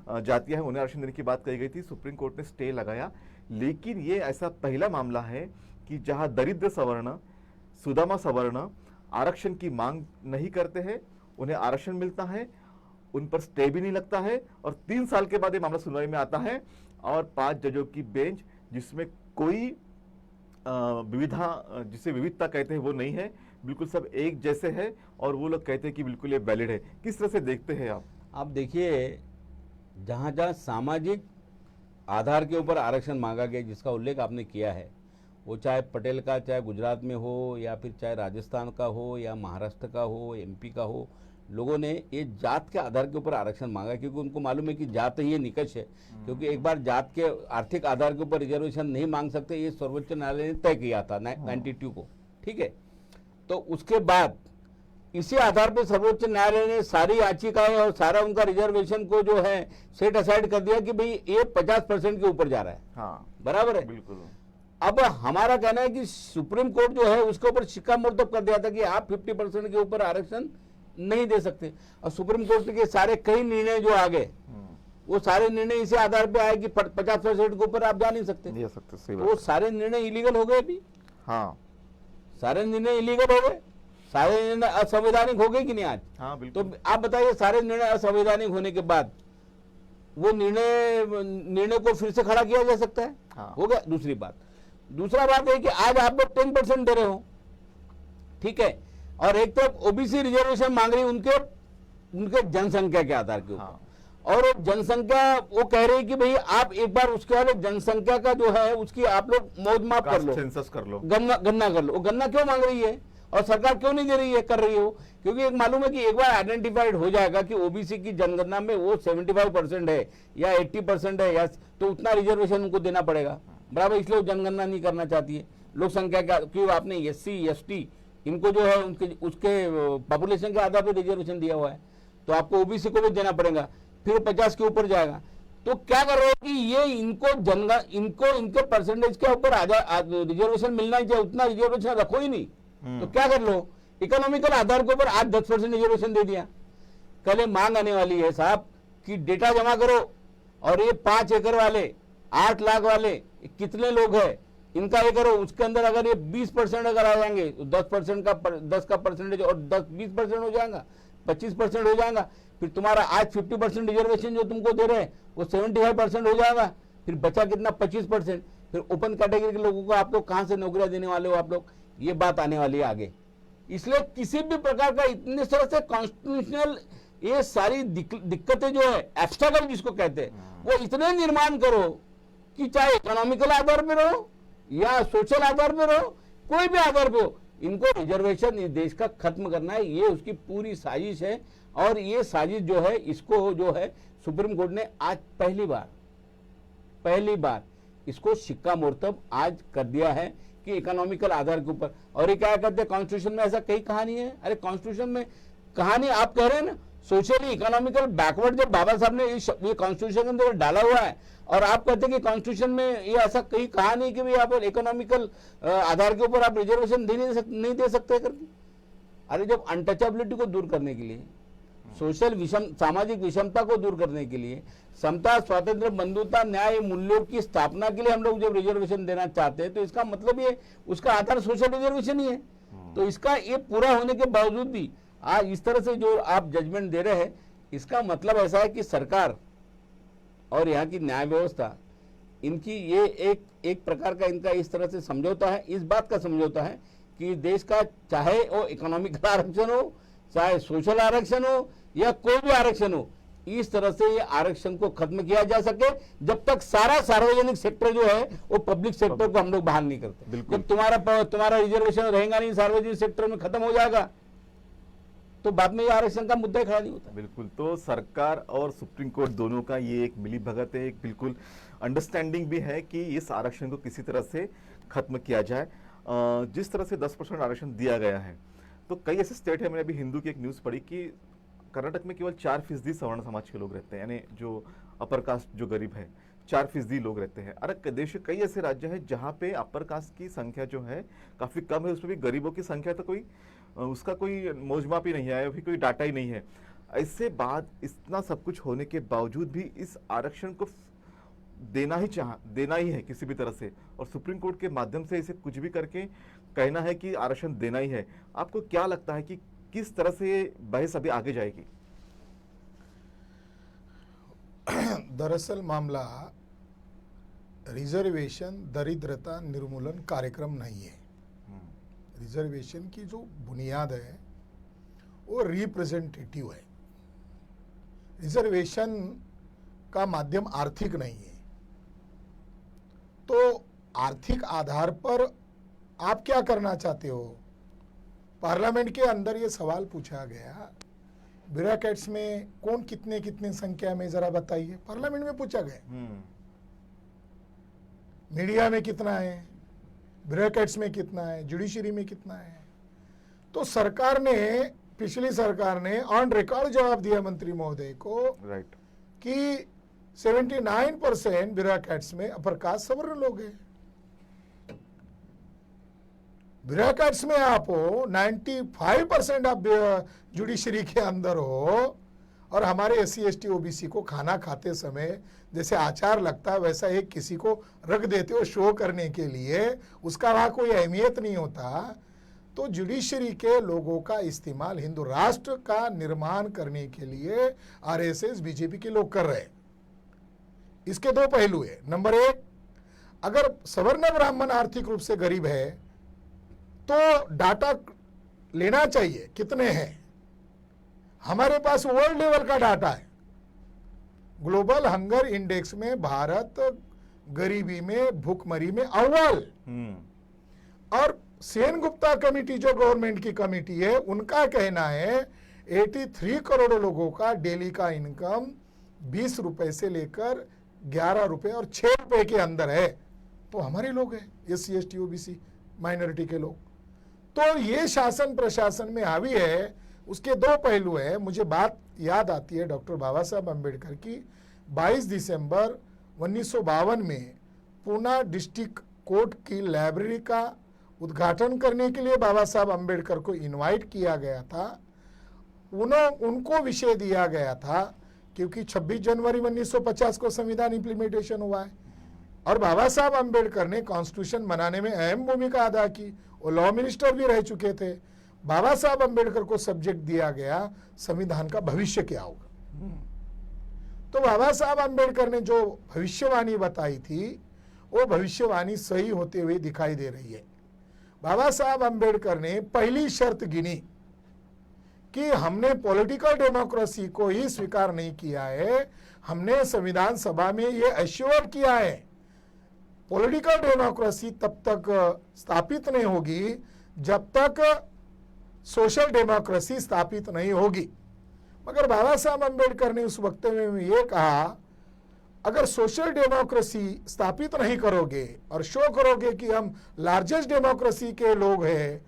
Speaker 1: जातियां हैं उन्हें आरक्षण देने की बात कही गई थी, सुप्रीम कोर्ट ने स्टे लगाया। लेकिन ये ऐसा पहला मामला है कि जहां दरिद्र सवर्ण, सुदामा सवर्ण आरक्षण की मांग नहीं करते हैं, उन्हें आरक्षण मिलता है, उन पर स्टे भी नहीं लगता है, और 3 साल के बाद ये मामला सुनवाई में आता है। और 5 जजों की बेंच, जिसमें कोई विविधा, जिसे विविधता कहते हैं वो नहीं है, बिल्कुल सब एक जैसे है, और वो लोग कहते हैं कि बिल्कुल ये वैलिड है। किस तरह से देखते हैं आप?
Speaker 2: आप देखिए, जहाँ जहाँ सामाजिक आधार के ऊपर आरक्षण मांगा गया, जिसका उल्लेख आपने किया है, वो चाहे पटेल का, चाहे गुजरात में हो, या फिर चाहे राजस्थान का हो, या महाराष्ट्र का हो, एमपी का हो, लोगों ने ये जात के आधार के ऊपर आरक्षण मांगा, क्योंकि उनको मालूम है कि जात ही ये निकष है, क्योंकि एक बार जात के आर्थिक आधार के ऊपर रिजर्वेशन नहीं मांग सकते, ये सर्वोच्च न्यायालय ने तय किया था 92 को, ठीक है। तो उसके बाद इसी आधार पर सर्वोच्च न्यायालय ने सारी याचिकाएं और सारा उनका रिजर्वेशन को जो है सेट असाइड कर दिया कि भाई ये 50% के ऊपर जा रहा है।
Speaker 1: हाँ,
Speaker 2: बराबर है,
Speaker 1: बिल्कुल।
Speaker 2: अब हमारा कहना है कि सुप्रीम कोर्ट जो है उसके ऊपर शिक्कामोर्तब कर दिया था कि आप 50% के ऊपर आरक्षण नहीं दे सकते, और सुप्रीम कोर्ट के सारे कई निर्णय जो आ गए वो सारे निर्णय इसी आधार पे आए कि 50% के ऊपर आप जा नहीं सकते,
Speaker 1: सही
Speaker 2: वो सारे निर्णय इलीगल हो गए अभी।
Speaker 1: हाँ,
Speaker 2: सारे निर्णय इलीगल हो गए, सारे निर्णय असंवैधानिक हो गए कि नहीं आज?
Speaker 1: हाँ, बिल्कुल।
Speaker 2: तो आप बताइए, सारे निर्णय असंवैधानिक होने के बाद वो निर्णय को फिर से खड़ा किया जा सकता है?
Speaker 1: हाँ।
Speaker 2: हो गया। दूसरा बात है कि आज आप लोग 10% दे रहे हो, ठीक है, और एक तरफ ओबीसी रिजर्वेशन मांग रही उनके जनसंख्या के आधार के ऊपर।
Speaker 1: हाँ।
Speaker 2: और वो जनसंख्या वो कह रही है कि भाई आप एक बार उसके वाले जनसंख्या का जो है उसकी आप लोग मौज माफ कर लो,
Speaker 1: सेंसस कर लो,
Speaker 2: गणना कर लो। वो गणना क्यों मांग रही है और सरकार क्यों नहीं दे रही है, कर रही हो? क्योंकि एक मालूम है कि एक बार आइडेंटिफाइड हो जाएगा कि ओबीसी की जनगणना में वो 75% है या 80% है, या तो उतना रिजर्वेशन उनको देना पड़ेगा, बराबर। इसलिए वो जनगणना नहीं करना चाहती है लोक संख्या का, क्योंकि आपने SC ST इनको जो है उसके पॉपुलेशन के आधार पर रिजर्वेशन दिया हुआ है, तो आपको ओबीसी को भी देना पड़ेगा, फिर 50 के ऊपर जाएगा। तो क्या कर रहे हो कि ये इनको इनके परसेंटेज के ऊपर रिजर्वेशन मिलना ही चाहिए, उतना रिजर्वेशन रखो ही नहीं। तो क्या कर लो, इकोनॉमिकल आधार के ऊपर आज 10% रिजर्वेशन दे दिया। कल मांग आने वाली है साहब कि डेटा जमा करो, और ये 5 एकड़ वाले 8 लाख वाले कितने लोग हैं इनका ये करो, उसके अंदर अगर ये 20% अगर आ जाएंगे तो 10 का परसेंटेज और 20% हो जाएगा, 25% हो जाएगा, फिर तुम्हारा आज 50% रिजर्वेशन जो तुमको दे रहे हैं वो 75% हो जाएगा, फिर बचा कितना 25%। फिर ओपन कैटेगरी के लोगों को आप लोग कहां से नौकरियां देने वाले हो आप लोग, ये बात आने वाली है आगे। इसलिए किसी भी प्रकार का इतने तरह से कॉन्स्टिट्यूशनल ये सारी दिक्कतें जो है, एब्स्ट्रैक्ट जिसको कहते हैं, वो इतने निर्माण करो कि चाहे इकोनॉमिकल आधार पे रहो या सोशल आधार पे रहो, कोई भी आधार पे हो, इनको रिजर्वेशन इस देश का खत्म करना है। ये उसकी पूरी साजिश है, और ये साजिश जो है इसको जो है सुप्रीम कोर्ट ने आज पहली बार इसको शिक्कामोर्तब आज कर दिया है कि इकोनॉमिकल आधार के ऊपर। और ये क्या कहते हैं, कॉन्स्टिट्यूशन में ऐसा कई कहानी है। अरे कॉन्स्टिट्यूशन में कहानी आप कह रहे हैं ना, सोशली इकोनॉमिकल बैकवर्ड जब बाबा साहब ने ये कॉन्स्टिट्यूशन के अंदर डाला हुआ है, और आप कहते हैं कि कॉन्स्टिट्यूशन में ये ऐसा कहीं कहा नहीं कि भाई आप इकोनॉमिकल आधार के ऊपर आप रिजर्वेशन नहीं दे सकते करके। अरे जब अनटचेबिलिटी को दूर करने के लिए, सामाजिक विषमता को दूर करने के लिए, समता, स्वातंत्र्य, बंधुता, न्याय मूल्यों की स्थापना के लिए हम लोग जब रिजर्वेशन देना चाहते हैं, तो इसका मतलब ये उसका आधार सोशल रिजर्वेशन ही है। तो इसका ये पूरा होने के बावजूद भी आज इस तरह से जो आप जजमेंट दे रहे हैं, इसका मतलब ऐसा है कि सरकार और यहाँ की न्याय व्यवस्था, इनकी ये एक प्रकार का इनका इस तरह से समझौता है, इस बात का समझौता है कि देश का चाहे वो इकोनॉमिकल आरक्षण हो, चाहे सोशल आरक्षण हो, या कोई भी आरक्षण हो, इस तरह से ये आरक्षण को खत्म किया जा सके जब तक सारा सार्वजनिक सेक्टर जो है वो पब्लिक सेक्टर को हम लोग बहाल नहीं करते। जब तुम्हारा रिजर्वेशन रहेगा नहीं, सार्वजनिक सेक्टर में खत्म हो जाएगा, तो बाद में ये आरक्षण का मुद्दा खड़ा नहीं होता।
Speaker 1: बिल्कुल। तो सरकार और सुप्रीम कोर्ट दोनों का ये एक मिली भगत है, एक बिल्कुल अंडरस्टैंडिंग भी है कि इस आरक्षण को किसी तरह से खत्म किया जाए। जिस तरह से 10% आरक्षण दिया गया है, तो कई ऐसे स्टेट है, मैंने अभी हिंदू की एक न्यूज़ पढ़ी कि कर्नाटक में केवल 4% सवर्ण समाज के लोग रहते हैं, यानी जो अपर कास्ट जो गरीब है 4% लोग रहते हैं। अरे देश के कई ऐसे राज्य हैं जहाँ पे अपर कास्ट की संख्या जो है काफ़ी कम है, उसमें भी गरीबों की संख्या तो कोई उसका कोई मौजमाप ही नहीं है, अभी कोई डाटा ही नहीं है। ऐसे बाद इतना सब कुछ होने के बावजूद भी इस आरक्षण को देना ही है किसी भी तरह से, और सुप्रीम कोर्ट के माध्यम से इसे कुछ भी करके कहना है कि आरक्षण देना ही है। आपको क्या लगता है कि किस तरह से ये बहस अभी आगे जाएगी?
Speaker 3: दरअसल मामला रिजर्वेशन दरिद्रता निर्मूलन कार्यक्रम नहीं है। रिजर्वेशन की जो बुनियाद है वो रिप्रेजेंटेटिव है। रिजर्वेशन का माध्यम आर्थिक नहीं है। तो आर्थिक आधार पर आप क्या करना चाहते हो? पार्लियामेंट के अंदर ये सवाल पूछा गया ब्यूरोक्रेट्स में कौन कितने कितने संख्या में, जरा बताइए। पार्लियामेंट में पूछा गया, मीडिया में कितना है, ब्यूरोक्रेट्स में कितना है, जुडिशरी में कितना है। तो सरकार ने, पिछली सरकार ने ऑन रिकॉर्ड जवाब दिया मंत्री महोदय को,
Speaker 1: राइट,
Speaker 3: कि 79% ब्यूरोक्रेट्स में अपर कास्ट सवर्ण लोग हैं। ब्यूरोक्रेट्स में आप हो, 95% आप जुडिशरी के अंदर हो, और हमारे SC ST OBC को खाना खाते समय जैसे आचार लगता है वैसा एक किसी को रख देते हो शो करने के लिए, उसका वहां कोई अहमियत नहीं होता। तो जुडिशरी के लोगों का इस्तेमाल हिंदू राष्ट्र का निर्माण करने के लिए RSS BJP के लोग कर रहे हैं। इसके दो पहलू है। नंबर एक, अगर सवर्ण ब्राह्मण आर्थिक रूप से गरीब है तो डाटा लेना चाहिए कितने हैं। हमारे पास वर्ल्ड लेवल का डाटा है। ग्लोबल हंगर इंडेक्स में भारत गरीबी में, भूखमरी में अव्वल। और सेन गुप्ता कमेटी जो गवर्नमेंट की कमेटी है, उनका कहना है 83 करोड़ लोगों का डेली का इनकम 20 रुपए से लेकर 11 रुपए और 6 रुपए के अंदर है। तो हमारे लोग हैं SC ST OBC माइनॉरिटी के लोग। तो ये शासन प्रशासन में हावी है। उसके दो पहलू है। मुझे बात याद आती है डॉक्टर बाबा साहब अम्बेडकर की। 22 दिसंबर 1952 में पूना डिस्ट्रिक्ट कोर्ट की लाइब्रेरी का उद्घाटन करने के लिए बाबा साहब अम्बेडकर को इनवाइट किया गया था। उनको विषय दिया गया था क्योंकि 26 जनवरी 1950 को संविधान इंप्लीमेंटेशन हुआ है और बाबा साहब अम्बेडकर ने कॉन्स्टिट्यूशन बनाने में अहम भूमिका अदा की। वो लॉ मिनिस्टर भी रह चुके थे। बाबा साहब अम्बेडकर को सब्जेक्ट दिया गया संविधान का भविष्य क्या होगा। तो बाबा साहब अम्बेडकर ने जो भविष्यवाणी बताई थी वो भविष्यवाणी सही होते हुए दिखाई दे रही है। बाबा साहब अम्बेडकर ने पहली शर्त गिनी कि हमने पॉलिटिकल डेमोक्रेसी को ही स्वीकार नहीं किया है, हमने संविधान सभा में ये एश्योर किया है पॉलिटिकल डेमोक्रेसी तब तक स्थापित नहीं होगी जब तक सोशल डेमोक्रेसी स्थापित नहीं होगी। मगर बाबा साहब अम्बेडकर ने उस वक्तव्य में ये कहा, अगर सोशल डेमोक्रेसी स्थापित नहीं करोगे और शो करोगे कि हम लार्जेस्ट डेमोक्रेसी के लोग हैं,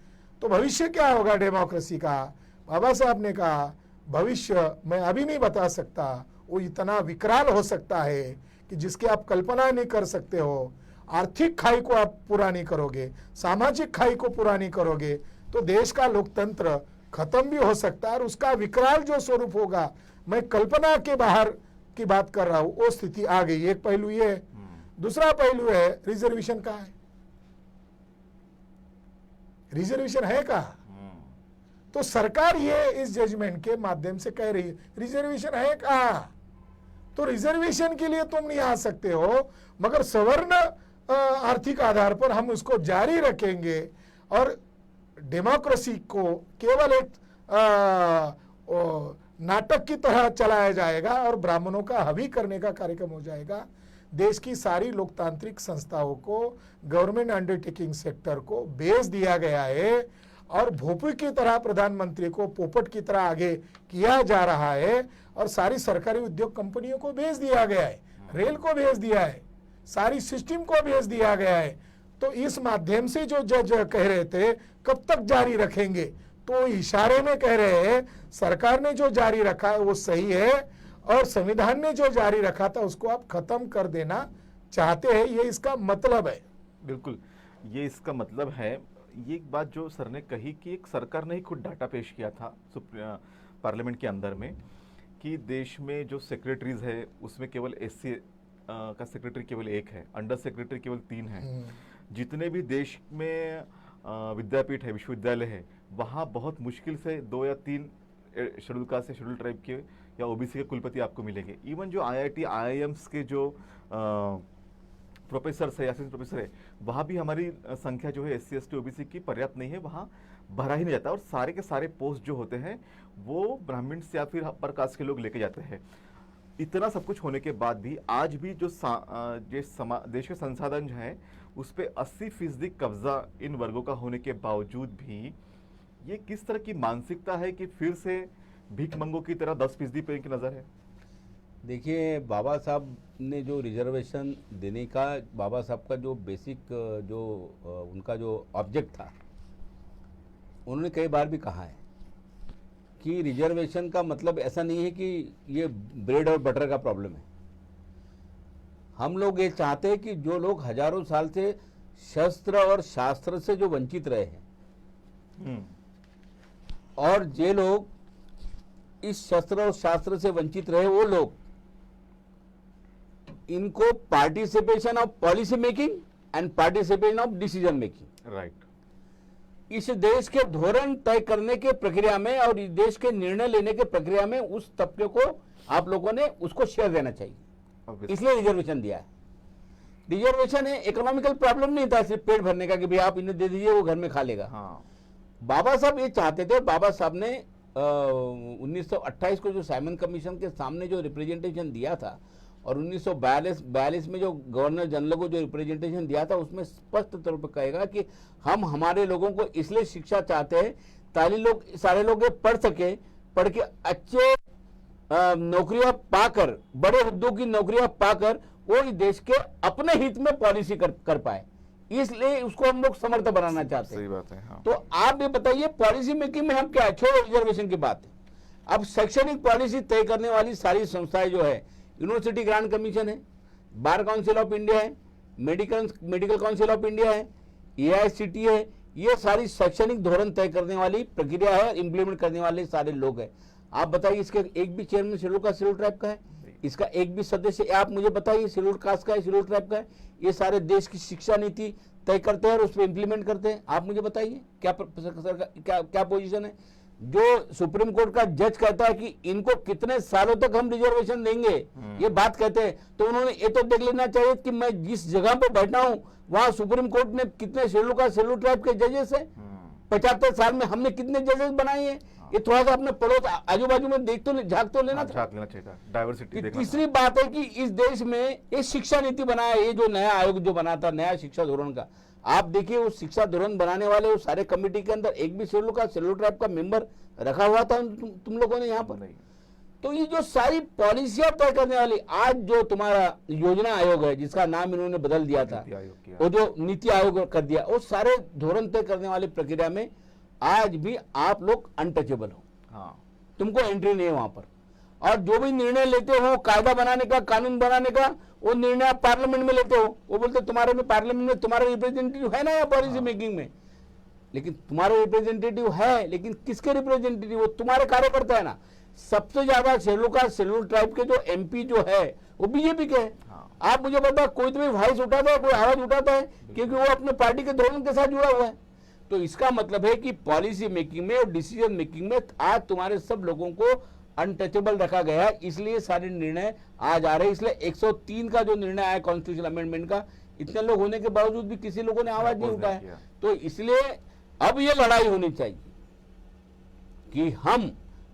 Speaker 3: तो भविष्य क्या होगा डेमोक्रेसी का। बाबा साहब ने कहा, भविष्य मैं अभी नहीं बता सकता, वो इतना विकराल हो सकता है कि जिसकी आप कल्पना नहीं कर सकते हो। आर्थिक खाई को आप पूरा नहीं करोगे, सामाजिक खाई को पूरा नहीं करोगे, तो देश का लोकतंत्र खत्म भी हो सकता है और उसका विकराल जो स्वरूप होगा, मैं कल्पना के बाहर की बात कर रहा हूं, वो स्थिति आ गई। एक पहलू ये है। दूसरा पहलू है रिजर्वेशन का है। रिजर्वेशन है कहा? तो सरकार ये इस जजमेंट के माध्यम से कह रही है रिजर्वेशन है कहा। तो रिजर्वेशन के लिए तुम नहीं आ सकते हो, मगर सवर्ण आर्थिक आधार पर हम उसको जारी रखेंगे और डेमोक्रेसी को केवल एक नाटक की तरह चलाया जाएगा और ब्राह्मणों का हवी करने का कार्यक्रम हो जाएगा। देश की सारी लोकतांत्रिक संस्थाओं को, गवर्नमेंट अंडरटेकिंग सेक्टर को बेच दिया गया है और भोपी की तरह प्रधानमंत्री को पोपट की तरह आगे किया जा रहा है और सारी सरकारी उद्योग कंपनियों को बेच दिया गया है, रेल को बेच दिया है, सारी सिस्टम को बेच दिया गया है। तो इस माध्यम से जो जज कह रहे थे कब तक जारी रखेंगे, तो इशारे में कह रहे हैं सरकार ने जो जारी रखा है वो सही है और संविधान ने जो जारी रखा था उसको आप खत्म कर देना चाहते हैं, ये इसका मतलब है।
Speaker 1: बिल्कुल, ये इसका मतलब है। ये एक बात जो सर ने कही कि एक सरकार ने ही खुद डाटा पेश किया था पार्लियामेंट के अंदर में कि देश में जो सेक्रेटरीज है उसमें केवल SC का सेक्रेटरी केवल 1 है, अंडर सेक्रेटरी केवल 3 है। जितने भी देश में विद्यापीठ है, विश्वविद्यालय है, वहाँ बहुत मुश्किल से 2 या 3 शेड्यूल कास्ट से शेड्यूल ट्राइब के या OBC के कुलपति आपको मिलेंगे। इवन जो IIT IIMs के जो प्रोफेसर है, असिस्टेंट प्रोफेसर है, वहाँ भी हमारी संख्या जो है SC ST OBC की पर्याप्त नहीं है, वहाँ भरा ही नहीं जाता और सारे के सारे पोस्ट जो होते हैं वो ब्राह्मण्स या फिर अपर कास्ट के लोग लेके जाते हैं। इतना सब कुछ होने के बाद भी आज भी जो देश के संसाधन जो है उस पर 80% कब्जा इन वर्गों का होने के बावजूद भी ये किस तरह की मानसिकता है कि फिर से भीख मंगों की तरह 10% पे इनकी नजर है?
Speaker 2: देखिए, बाबा साहब ने जो रिजर्वेशन देने का, बाबा साहब का जो बेसिक जो उनका जो ऑब्जेक्ट था, उन्होंने कई बार भी कहा है कि रिजर्वेशन का मतलब ऐसा नहीं है कि ये ब्रेड और बटर का प्रॉब्लम है। हम लोग ये चाहते हैं कि जो लोग हजारों साल से शस्त्र और शास्त्र से जो वंचित रहे हैं, और जे लोग इस शस्त्र और शास्त्र से वंचित रहे, वो लोग, इनको participation of policy making and participation of decision making,
Speaker 1: right,
Speaker 2: इस देश के धोरण तय करने के प्रक्रिया में और इस देश के निर्णय लेने के प्रक्रिया में उस तबके को आप लोगों ने उसको शेयर देना चाहिए, इसलिए रिजर्वेशन दिया है। रिजर्वेशन है, इकोनॉमिकल प्रॉब्लम नहीं था सिर्फ पेट भरने का कि भाई आप इन्हें दे दीजिए वो घर में खा लेगा।
Speaker 1: हाँ।
Speaker 2: बाबा साहब ये चाहते थे, बाबा साहब ने 1928 को जो साइमन कमीशन के सामने जो रिप्रेजेंटेशन दिया था और 1942 में जो गवर्नर जनरल को जो रिप्रेजेंटेशन दिया था, उसमें स्पष्ट तौर पर कहेगा कि हम हमारे लोगों को इसलिए शिक्षा चाहते हैं ताकि सारे लोग पढ़ सके, पढ़ के अच्छे नौकरियां पाकर, बड़े हुद्दों की नौकरियां पाकर वो इस देश के अपने हित में पॉलिसी कर पाए, इसलिए उसको हम लोग समर्थ बनाना चाहते हैं।
Speaker 1: सही बात है। हाँ।
Speaker 2: तो आप ये बताइए पॉलिसी मेकिंग में हम क्या है, छोड़ो रिजर्वेशन की बात है। अब शैक्षणिक पॉलिसी तय करने वाली सारी संस्थाएं जो है, यूनिवर्सिटी ग्रांट कमीशन है, बार काउंसिल ऑफ इंडिया है, मेडिकल काउंसिल ऑफ इंडिया है, AICTE है, ये सारी शैक्षणिक धोरण तय करने वाली प्रक्रिया है, इंप्लीमेंट करने वाले सारे लोग हैं। आप बताइए इसके एक भी chairman schedule caste schedule tribe का है? इसका एक भी सदस्य आप मुझे बताइए शेड्यूल कास्ट का है, शेड्यूल ट्राइब का है? ये सारे देश की शिक्षा नीति तय करते हैं और उस पर इंप्लीमेंट करते हैं। आप मुझे बताइए क्या पोजीशन है? जो सुप्रीम कोर्ट का जज कहता है कि इनको कितने सालों तक हम रिजर्वेशन देंगे, ये बात कहते हैं, तो उन्होंने ये तो देख लेना चाहिए कि मैं जिस जगह पे बैठा हूं वहां सुप्रीम कोर्ट में कितने शेड्यूल कास्ट शेड्यूल ट्राइब के जजेस है। 75 साल में हमने कितने जजेस बनाए हैं, ये थोड़ा सा अपने पड़ोस आजू बाजू में देख तो झांक तो लेना था।
Speaker 1: झांक लेना चाहिए था, डाइवर्सिटी देखना।
Speaker 2: तीसरी बात है कि इस देश में ये शिक्षा नीति बनाया, ये जो नया आयोग जो बना था, नया शिक्षा धोरण का, आप देखिए उस शिक्षा धोरण बनाने वाले उस सारे कमेटी के अंदर एक भी शेड्यूल का शेड्यूल ट्राइब का मेंबर रखा हुआ था तुम लोगों ने यहाँ पर नहीं। तो ये जो सारी पॉलिसियां तय करने वाली, आज जो तुम्हारा योजना आयोग है जिसका नाम इन्होंने बदल दिया था, वो जो नीति आयोग कर दिया, वो सारे धोरण तय करने वाली प्रक्रिया में आज भी आप लोग अनटचेबल हो।
Speaker 1: हाँ।
Speaker 2: तुमको एंट्री नहीं है वहां पर, और जो भी निर्णय लेते हो कायदा बनाने का, कानून बनाने का, वो निर्णय आप पार्लियामेंट में लेते हो। वो बोलते तुम्हारे में पार्लियामेंट में तुम्हारा रिप्रेजेंटेटिव है ना या पॉलिसी मेकिंग में, लेकिन तुम्हारा रिप्रेजेंटेटिव है, लेकिन किसके रिप्रेजेंटेटिव? वो तुम्हारे कार्यकर्ता है ना। सबसे ज्यादा शेड्यूल कास्ट शेड्यूल ट्राइब के जो MP जो है वो बीजेपी के हैं।
Speaker 1: हाँ।
Speaker 2: आप मुझे बताओ, कोई तो भी वॉइस उठाता है, कोई आवाज उठाता है, क्योंकि वो अपने पार्टी के धोरण के साथ जुड़ा हुआ है। तो इसका मतलब है कि पॉलिसी मेकिंग में और डिसीजन मेकिंग में आज तुम्हारे सब लोगों को अनटचेबल रखा गया है, इसलिए सारे निर्णय आज आ रहे हैं। इसलिए 103 का जो निर्णय आया कॉन्स्टिट्यूशन अमेंडमेंट का, इतने लोग होने के बावजूद भी किसी लोगों ने आवाज नहीं उठाया। तो इसलिए अब ये लड़ाई होनी चाहिए कि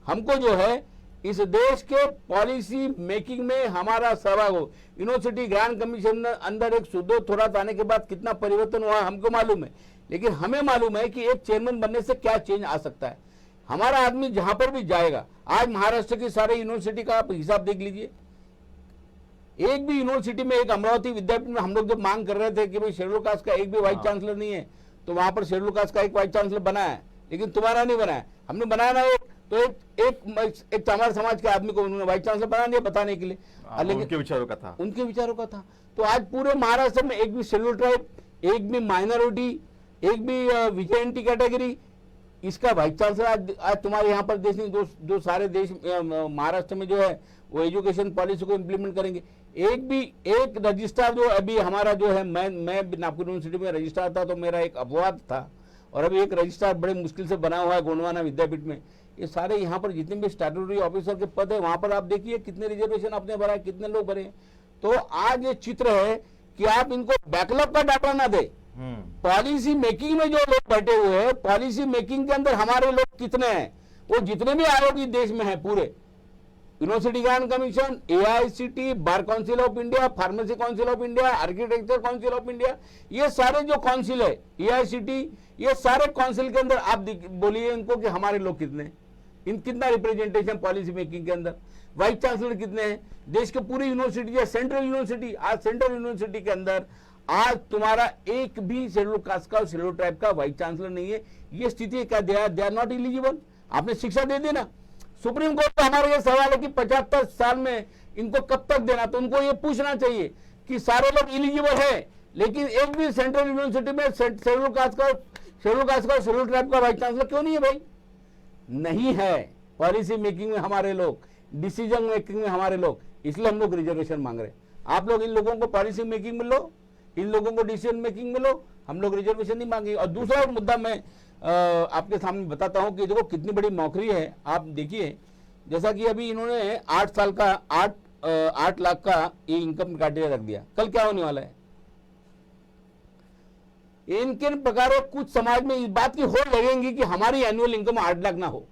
Speaker 2: हमको जो है इस देश के पॉलिसी मेकिंग में हमारा सहभाग हो। यूनिवर्सिटी ग्रांट कमीशन अंदर एक सुदो थोड़ा आने के बाद कितना परिवर्तन हुआ हमको मालूम है, लेकिन हमें मालूम है कि एक चेयरमैन बनने से क्या चेंज आ सकता है। हमारा आदमी जहां पर भी जाएगा, आज महाराष्ट्र की सारे यूनिवर्सिटी का आप हिसाब देख लीजिए, एक भी यूनिवर्सिटी में, एक अमरावती विद्यापीठ में हम लोग जब मांग कर रहे थे कि भाई शेड्यूल कास्ट का एक भी वाइस चांसलर नहीं है, तो वहां पर शेड्यूल कास्ट का एक वाइस चांसलर बना है, लेकिन तुम्हारा नहीं बना है। हमने बनाया ना तो एक चामार समाज के आदमी को उन्होंने वाइस चांसलर बना दिया बताने के लिए, लेकिन
Speaker 1: उनके विचारों का था,
Speaker 2: उनके विचारों का था। तो आज पूरे महाराष्ट्र में एक भी शेड्यूल ट्राइब, एक भी माइनॉरिटी, एक भी VJNT कैटेगरी, इसका वाइस चांसलर आज तुम्हारे यहाँ पर देश जो सारे देश महाराष्ट्र में जो है वो एजुकेशन पॉलिसी को इम्प्लीमेंट करेंगे। एक रजिस्ट्रार जो अभी हमारा जो है, मैं नागपुर यूनिवर्सिटी में रजिस्ट्रार था, तो मेरा एक अपवाद था, और अभी एक रजिस्ट्रार बड़े मुश्किल से बना हुआ है गोंडवाना विद्यापीठ में। ये सारे यहाँ पर जितने भी स्टैट्यूटरी ऑफिसर के पद है, वहां पर आप देखिए कितने रिजर्वेशन आपने भरा है, कितने लोग भरे। तो आज ये चित्र है कि आप इनको बैकलॉग का डाटा ना दे। पॉलिसी मेकिंग में जो लोग बैठे हुए हैं, पॉलिसी मेकिंग के अंदर हमारे लोग कितने हैं, वो जितने भी आयोग इस देश में है, पूरे university grant commission, AICTE, bar council of India, pharmacy council of India, architecture council of India, ये सारे जो काउंसिल है, AICTE, ये सारे काउंसिल के अंदर आप बोलिए इनको कि हमारे लोग कितने, इन कितना रिप्रेजेंटेशन पॉलिसी मेकिंग के अंदर, वाइस चांसलर कितने हैं देश के पूरी यूनिवर्सिटी या सेंट्रल यूनिवर्सिटी, आज सेंट्रल यूनिवर्सिटी के अंदर आज तुम्हारा एक भी शेड्यूल कास्ट का और शेड्यूल ट्राइब का वाइस चांसलर नहीं है। ये स्थिति क्या, दे आर नॉट एलिजिबल। आपने शिक्षा दे दी ना, सुप्रीम कोर्ट का हमारा ये सवाल है कि 75 साल में इनको कब तक देना, तो उनको ये पूछना चाहिए कि सारे लोग एलिजिबल है लेकिन एक भी सेंट्रल यूनिवर्सिटी में शेड्यूल कास्ट का शेड्यूल ट्राइब का वाइस चांसलर क्यों नहीं है भाई? नहीं है। पॉलिसी मेकिंग में हमारे लोग, डिसीजन मेकिंग में हमारे लोग, इसलिए हम लोग रिजर्वेशन मांग रहे हैं। आप लोग इन लोगों को पॉलिसी मेकिंग में लो, इन लोगों को डिसीजन मेकिंग में लो, हम लोग रिजर्वेशन नहीं मांगे। और दूसरा मुद्दा मैं आपके सामने बताता हूं कि देखो कितनी बड़ी नौकरी है। आप देखिए जैसा कि अभी इन्होंने 8 साल का 8 लाख का ये इनकम क्राइटेरिया रख दिया, कल क्या होने वाला है? इनके प्रकार कुछ समाज में इस बात की होड़ लगेंगी कि हमारी एनुअल इनकम 8 लाख ना हो।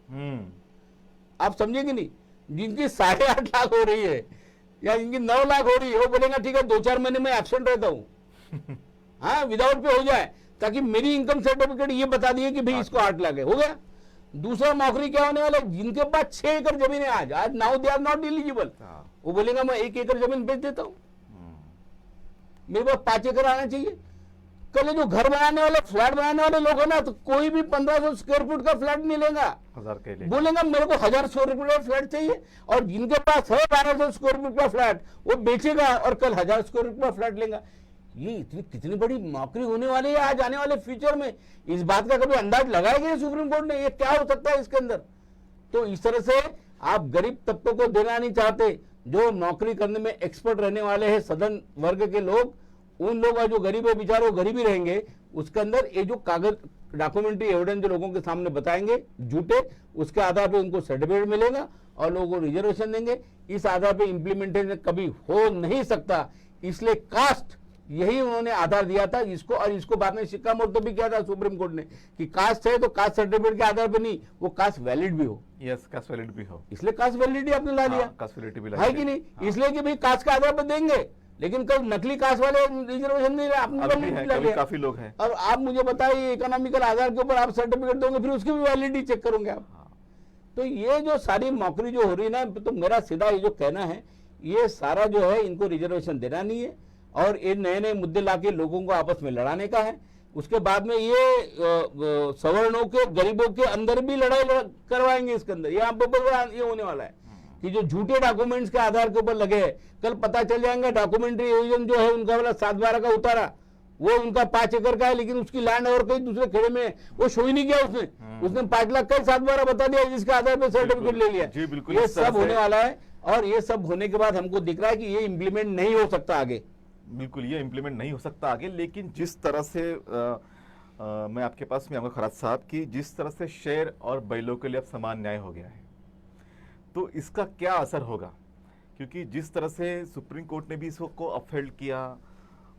Speaker 2: आप समझेंगे नहीं, जिनकी 8.5 लाख हो रही है या जिनकी 9 लाख हो रही है वो बोलेगा ठीक है 2-4 महीने में एब्सेंट रहता हूं हाँ विदाउट पे हो जाए, ताकि मेरी इनकम सर्टिफिकेट ये बता दिए कि भाई इसको 8 लाख है, हो गया। दूसरा नौकरी क्या होने वाला है, जिनके पास 6 एकड़ जमीन है आज now they are not eligible, वो बोलेगा मैं 1 एकड़ जमीन बेच देता हूं, मेरे पास 5 एकड़ आना चाहिए। कल जो घर बनाने वाले, फ्लैट बनाने वाले लोग है ना, तो कोई भी 1500 स्क्वायर फुट का फ्लैट नहीं लेगा, बोलेगा मेरे को 1000 स्क्वायर फुट का फ्लैट चाहिए। और जिनके पास है 1200 स्क्वायर फुट का फ्लैट वो बेचेगा और कल 1000 स्क्वायर फुट का फ्लैट लेगा। ये इतनी कितनी बड़ी नौकरी होने वाली है आज आने वाले फ्यूचर में, इस बात का कभी अंदाज लगाया गया सुप्रीम कोर्ट ने, ये क्या हो सकता है इसके अंदर? तो इस तरह से आप गरीब तबकों को देना नहीं चाहते, जो नौकरी करने में एक्सपर्ट रहने वाले हैं सदन वर्ग के लोग, उन लोग जो गरीब है बेचारे वो गरीब ही रहेंगे। उसके अंदर ये जो कागज डॉक्यूमेंट्री एविडेंस जो लोगों के सामने बताएंगे झूठे, उसके आधार पे उनको सर्टिफिकेट मिलेगा और लोगों को रिजर्वेशन देंगे। इस आधार पे इंप्लीमेंटेशन कभी हो नहीं सकता, इसलिए कास्ट यही उन्होंने आधार दिया था इसको, और इसको बाद में शिक्कामोर्तब भी किया था सुप्रीम कोर्ट ने कि कास्ट है तो कास्ट सर्टिफिकेट के आधार पे नहीं, वो कास्ट वैलिड भी हो।
Speaker 1: यस, कास्ट वैलिड भी हो,
Speaker 2: इसलिए कास्ट वैलिडिटी आपने ला लिया,
Speaker 1: कास्ट वैलिडिटी भी
Speaker 2: है कि नहीं? इसलिए कि भाई कास्ट के आधार पर देंगे, लेकिन कल नकली कास्ट वाले रिजर्वेशन नहीं आपने
Speaker 1: काफी लोग हैं।
Speaker 2: और आप मुझे बताइए इकोनॉमिकल आधार के ऊपर आप सर्टिफिकेट दोगे, फिर उसकी भी वैलिडिटी चेक करोगे आप। तो ये जो सारी नौकरी जो हो रही है ना, तो मेरा सीधा ये जो कहना है, ये सारा जो है इनको रिजर्वेशन देना नहीं है और ये नए नए मुद्दे लाके लोगों को आपस में लड़ाने का है। उसके बाद में ये सवर्णों के गरीबों के अंदर भी लड़ाई करवाएंगे इसके अंदर, ये होने वाला है कि जो झूठे डॉक्यूमेंट्स के आधार के ऊपर लगे हैं, कल पता चल जाएगा डॉक्यूमेंट्री एविडेंस जो है उनका वाला 7/12 का उतारा, वो उनका 5 एकड़ का है, लेकिन उसकी लैंड और कहीं दूसरे खेड़े में वो शो ही नहीं किया उसने 5 लाख का 7/12 बता दिया, जिसके आधार पर सर्टिफिकेट ले लिया।
Speaker 1: जी बिल्कुल,
Speaker 2: ये सब होने वाला है और ये सब होने के बाद हमको दिख रहा है कि ये इम्प्लीमेंट नहीं हो सकता आगे।
Speaker 1: बिल्कुल ये इम्प्लीमेंट नहीं हो सकता आगे, लेकिन जिस तरह से मैं आपके पास में आऊंगा खराज साहब कि जिस तरह से शेर और बैलों के लिए अब समान न्याय हो गया है, तो इसका क्या असर होगा? क्योंकि जिस तरह से सुप्रीम कोर्ट ने भी इसको अपहेल्ड किया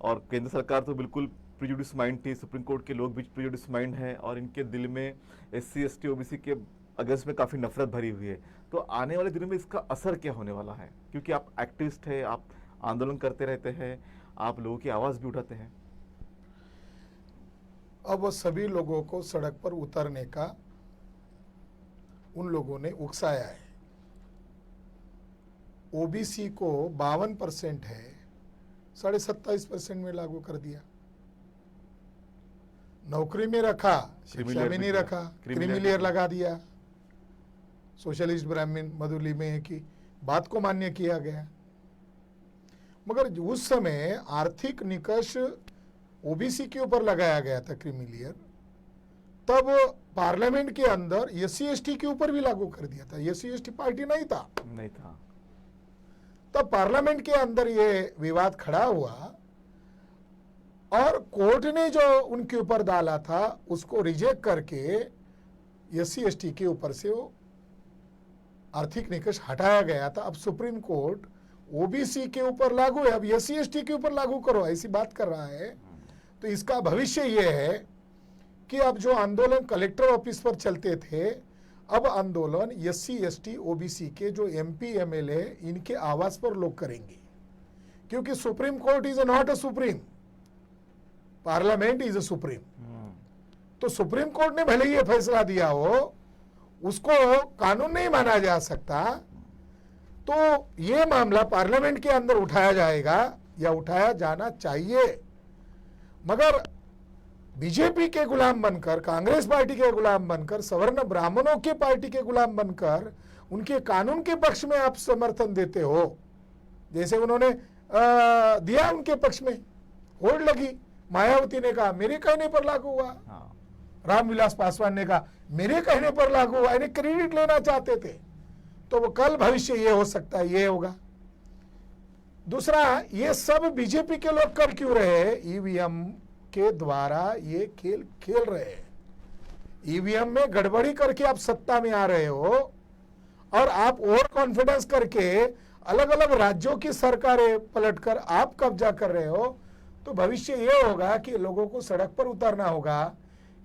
Speaker 1: और केंद्र सरकार तो बिल्कुल प्रिजुडिस माइंड थी, सुप्रीम कोर्ट के लोग भी प्रिजुडिस माइंड है और इनके दिल में SC ST OBC के अगेंस्ट में काफ़ी नफरत भरी हुई है। तो आने वाले दिनों में इसका असर क्या होने वाला है? क्योंकि आप एक्टिविस्ट है, आप आंदोलन करते रहते हैं, आप लोगों की आवाज़ भी उठाते हैं।
Speaker 3: अब सभी लोगों को सड़क पर उतरने का उन लोगों ने उकसाया है। OBC को 52% है, 27.5% में लागू कर दिया, नौकरी में रखा, शिक्षा में नहीं रखा, क्रीमिलियर लगा दिया, सोशलिस्ट ब्राह्मण मधुली में की बात को मान्य किया गया। मगर उस समय आर्थिक निकष OBC के ऊपर लगाया गया था क्रीमिलियर, तब पार्लियामेंट के अंदर SC ST के ऊपर भी लागू कर दिया था। SC ST पार्टी नहीं था, तब पार्लियामेंट के अंदर ये विवाद खड़ा हुआ और कोर्ट ने जो उनके ऊपर डाला था उसको रिजेक्ट करके SC ST के ऊपर से वो आर्थिक निकष हटाया गया था। अब सुप्रीम कोर्ट OBC के ऊपर लागू है, अब SC ST के ऊपर लागू करो, ऐसी बात कर रहा है। तो इसका भविष्य ये है कि अब जो आंदोलन कलेक्टर ऑफिस पर चलते थे, अब आंदोलन SC ST OBC के जो MP MLA इनके आवाज पर लोग करेंगे, क्योंकि supreme court is not a supreme, parliament is a supreme. तो सुप्रीम कोर्ट ने भले ही फैसला दिया हो, उसको कानून नहीं माना जा सकता, तो ये मामला पार्लियामेंट के अंदर उठाया जाएगा या उठाया जाना चाहिए। मगर बीजेपी के गुलाम बनकर, कांग्रेस पार्टी के गुलाम बनकर, सवर्ण ब्राह्मणों के पार्टी के गुलाम बनकर उनके कानून के पक्ष में आप समर्थन देते हो, जैसे उन्होंने दिया उनके पक्ष में, होड़ लगी, मायावती ने कहा मेरे कहने पर लागू हुआ, रामविलास पासवान ने कहा मेरे कहने पर लागू हुआ, यानी क्रेडिट लेना चाहते थे। तो वो कल भविष्य ये हो सकता है, ये होगा। दूसरा, ये सब बीजेपी के लोग कर क्यों रहे? ईवीएम के द्वारा ये खेल खेल रहे हैं। ईवीएम में गड़बड़ी करके आप सत्ता में आ रहे हो और आप ओवर कॉन्फिडेंस करके अलग अलग राज्यों की सरकारें पलटकर आप कब्जा कर रहे हो। तो भविष्य ये होगा कि लोगों को सड़क पर उतरना होगा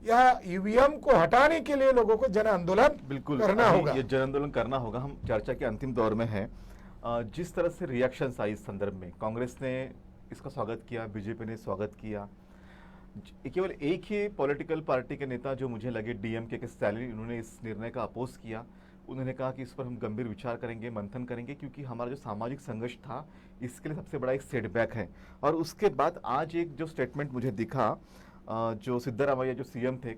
Speaker 3: या ईवीएम को हटाने के लिए लोगों को जन आंदोलन
Speaker 1: बिल्कुल
Speaker 3: करना होगा।
Speaker 1: ये जन आंदोलन करना होगा। हम चर्चा के अंतिम दौर में हैं। जिस तरह से रिएक्शंस आई इस संदर्भ में, कांग्रेस ने इसका स्वागत किया, बीजेपी ने स्वागत किया। केवल एक ही पॉलिटिकल पार्टी के नेता जो मुझे लगे डीएमके के स्टैलिन, उन्होंने इस निर्णय का अपोज किया। उन्होंने कहा कि इस पर हम गंभीर विचार करेंगे, मंथन करेंगे, क्योंकि हमारा जो सामाजिक संघर्ष था इसके लिए सबसे बड़ा एक सेटबैक है। और उसके बाद आज एक जो स्टेटमेंट मुझे दिखा, जो सिद्धरामैया जो सीएम थे,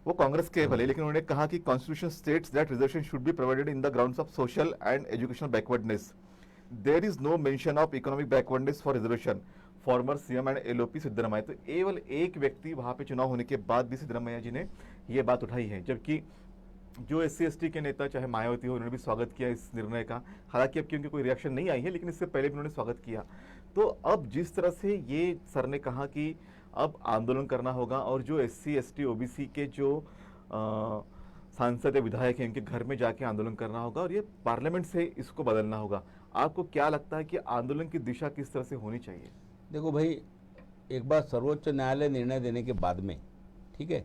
Speaker 1: वो कांग्रेस के भले, लेकिन उन्होंने कहा कि constitution states that reservation should be provided in the grounds of social and educational backwardness. There is no mention of economic backwardness for reservation. Former CM and LOP Siddaramaiah. तो केवल एक व्यक्ति वहां पे चुनाव होने के बाद भी सिद्धरामैया जी ने ये बात उठाई है, जबकि जो SC/ST के नेता चाहे मायावती हो, उन्होंने भी स्वागत किया इस निर्णय का। हालांकि अब क्योंकि कोई रिएक्शन नहीं आई है, लेकिन इससे पहले भी उन्होंने स्वागत किया। तो अब जिस तरह से ये सर ने कहा कि अब आंदोलन करना होगा और जो SC/ST OBC के जो सांसद या विधायक हैं, उनके घर में जाके आंदोलन करना होगा और ये पार्लियामेंट से इसको बदलना होगा। आपको क्या लगता है कि आंदोलन की दिशा किस तरह से होनी चाहिए?
Speaker 2: देखो भाई, एक बार सर्वोच्च न्यायालय निर्णय देने के बाद में, ठीक है,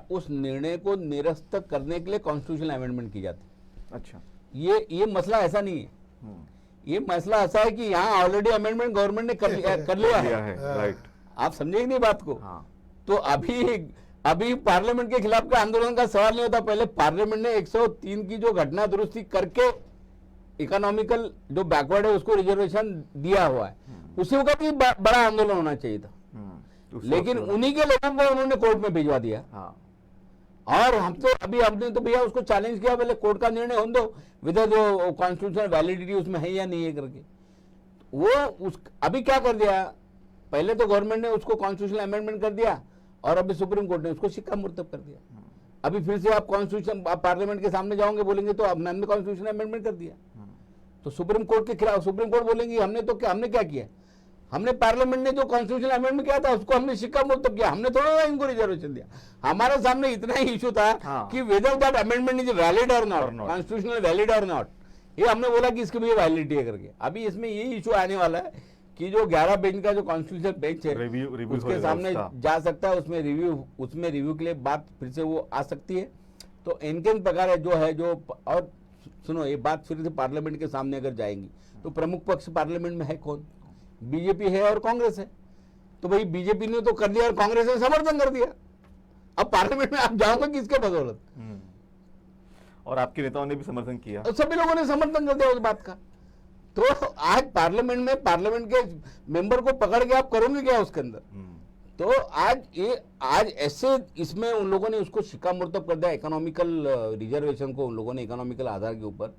Speaker 2: उस निर्णय को निरस्त करने के लिए कॉन्स्टिट्यूशनल अमेंडमेंट की जाती है।
Speaker 1: अच्छा,
Speaker 2: ये मसला ऐसा नहीं है। ये मसला ऐसा है कि यहाँ ऑलरेडी अमेंडमेंट गवर्नमेंट ने कर लिया है।
Speaker 1: राइट,
Speaker 2: आप समझेंगे नहीं बात को।
Speaker 1: हाँ।
Speaker 2: तो अभी पार्लियामेंट के खिलाफ का आंदोलन का सवाल नहीं होता। पहले पार्लियामेंट ने 103 की जो घटना दुरुस्ती करके इकोनॉमिकल जो बैकवर्ड है उसको रिजर्वेशन दिया हुआ है, उसी वक्त ही बड़ा आंदोलन होना चाहिए था। लेकिन उन्हीं के लोगों को उन्होंने कोर्ट में भिजवा दिया।
Speaker 1: हाँ।
Speaker 2: और हम तो अभी हमने तो भैया उसको चैलेंज किया, पहले कोर्ट का निर्णय होने दो, विदर जो कॉन्स्टिट्यूशनल वैलिडिटी उसमें है या नहीं है करके। वो अभी क्या कर दिया, पहले तो गवर्नमेंट ने उसको कॉन्स्टिट्यूशनल अमेंडमेंट कर दिया और अभी सुप्रीम कोर्ट ने उसको शिक्कामोर्तब कर दिया। अभी फिर से आप कॉन्स्टिट्यूशन पार्लियामेंट के सामने जाओगे, बोलेंगे तो हमने कॉन्स्टिट्यूशन अमेंडमेंट कर दिया। तो सुप्रीम कोर्ट के खिलाफ सुप्रीम कोर्ट बोलेंगी हमने क्या किया, हमने पार्लियामेंट ने जो कॉन्स्टिट्यूशनल अमेंडमेंट किया था उसको हमने शिक्कामोर्तब किया, हमने थोड़ा इनको रिजर्वेशन दिया। हमारे सामने इतना ही इशू था कि whether that amendment is valid और नॉट, कॉन्स्टिट्यूशनल वैलिड और नॉट, ये हमने बोला कि इसकी भी वैलिडिटी है करके। अभी इसमें ये इशू आने वाला है कि जो 11 बेंच का जो कॉन्स्टिट्यूशनल बेंच है उसके सामने जा सकता है, उसमें रिव्यू के लिए बात फिर से वो आ सकती है। तो इनके प्रकार जो और सुनो, ये बात फिर से पार्लियामेंट के सामने अगर जाएंगी तो प्रमुख पक्ष पार्लियामेंट में है कौन? बीजेपी है और कांग्रेस है। तो भाई बीजेपी ने तो कर दिया और कांग्रेस ने समर्थन कर दिया। अब पार्लियामेंट में आप जाओगे किसके बदौलत?
Speaker 1: और आपके नेताओं ने भी समर्थन किया,
Speaker 2: सभी लोगों ने समर्थन कर दिया उस बात का। तो आज पार्लियामेंट के मेंबर को पकड़ के आप करोगे क्या उसके अंदर? तो आज ऐसे इसमें उन लोगों ने उसको शिक्कामोर्तब कर दिया, इकोनॉमिकल रिजर्वेशन को उन लोगों ने इकोनॉमिकल आधार के ऊपर,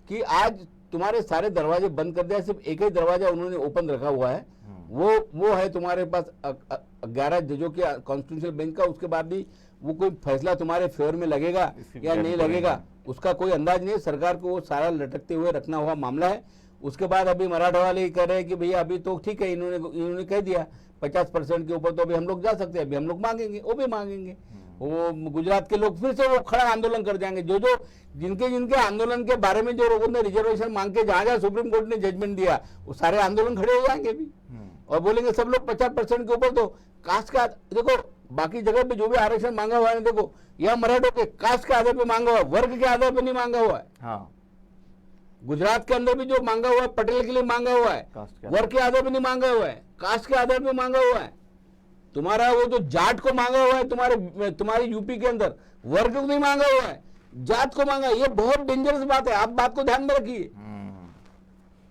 Speaker 2: कि आज तुम्हारे सारे दरवाजे बंद कर दिया, सिर्फ एक ही दरवाजा उन्होंने ओपन रखा हुआ है, वो है तुम्हारे पास 11 जजों के कॉन्स्टिट्यूशनल बेंच का। उसके बाद भी वो कोई फैसला तुम्हारे फेवर में लगेगा या नहीं लगेगा उसका कोई अंदाज नहीं है। सरकार को वो सारा लटकते हुए रखना हुआ मामला है। उसके बाद अभी मराठा वाले ही कह रहे हैं कि भैया अभी तो ठीक है, इन्होंने कह दिया 50% के ऊपर तो अभी हम लोग जा सकते हैं, अभी हम लोग मांगेंगे, वो भी मांगेंगे। वो गुजरात के लोग फिर से वो खड़ा आंदोलन कर जाएंगे। जो जिनके आंदोलन के बारे में जो लोगों ने रिजर्वेशन मांग के जहां सुप्रीम कोर्ट ने जजमेंट दिया, वो सारे आंदोलन खड़े हो जाएंगे भी और बोलेंगे सब लोग 50% के ऊपर। तो कास्ट का देखो, बाकी जगह पे जो भी आरक्षण मांगा हुआ है, देखो यह मराठों के कास्ट के आधार पे मांगा हुआ है, वर्ग के आधार पे नहीं मांगा हुआ है।
Speaker 1: हाँ।
Speaker 2: गुजरात के अंदर भी जो मांगा हुआ है पटेल के लिए मांगा हुआ है, वर्ग के आधार पे नहीं मांगा हुआ है, कास्ट के आधार पे मांगा हुआ है। तुम्हारा वो जो जाट को मांगा हुआ है तुम्हारे यूपी के अंदर, वर्ग को नहीं मांगा हुआ है, जात को मांगा। ये बहुत डेंजरस बात है, आप बात को ध्यान में रखिए।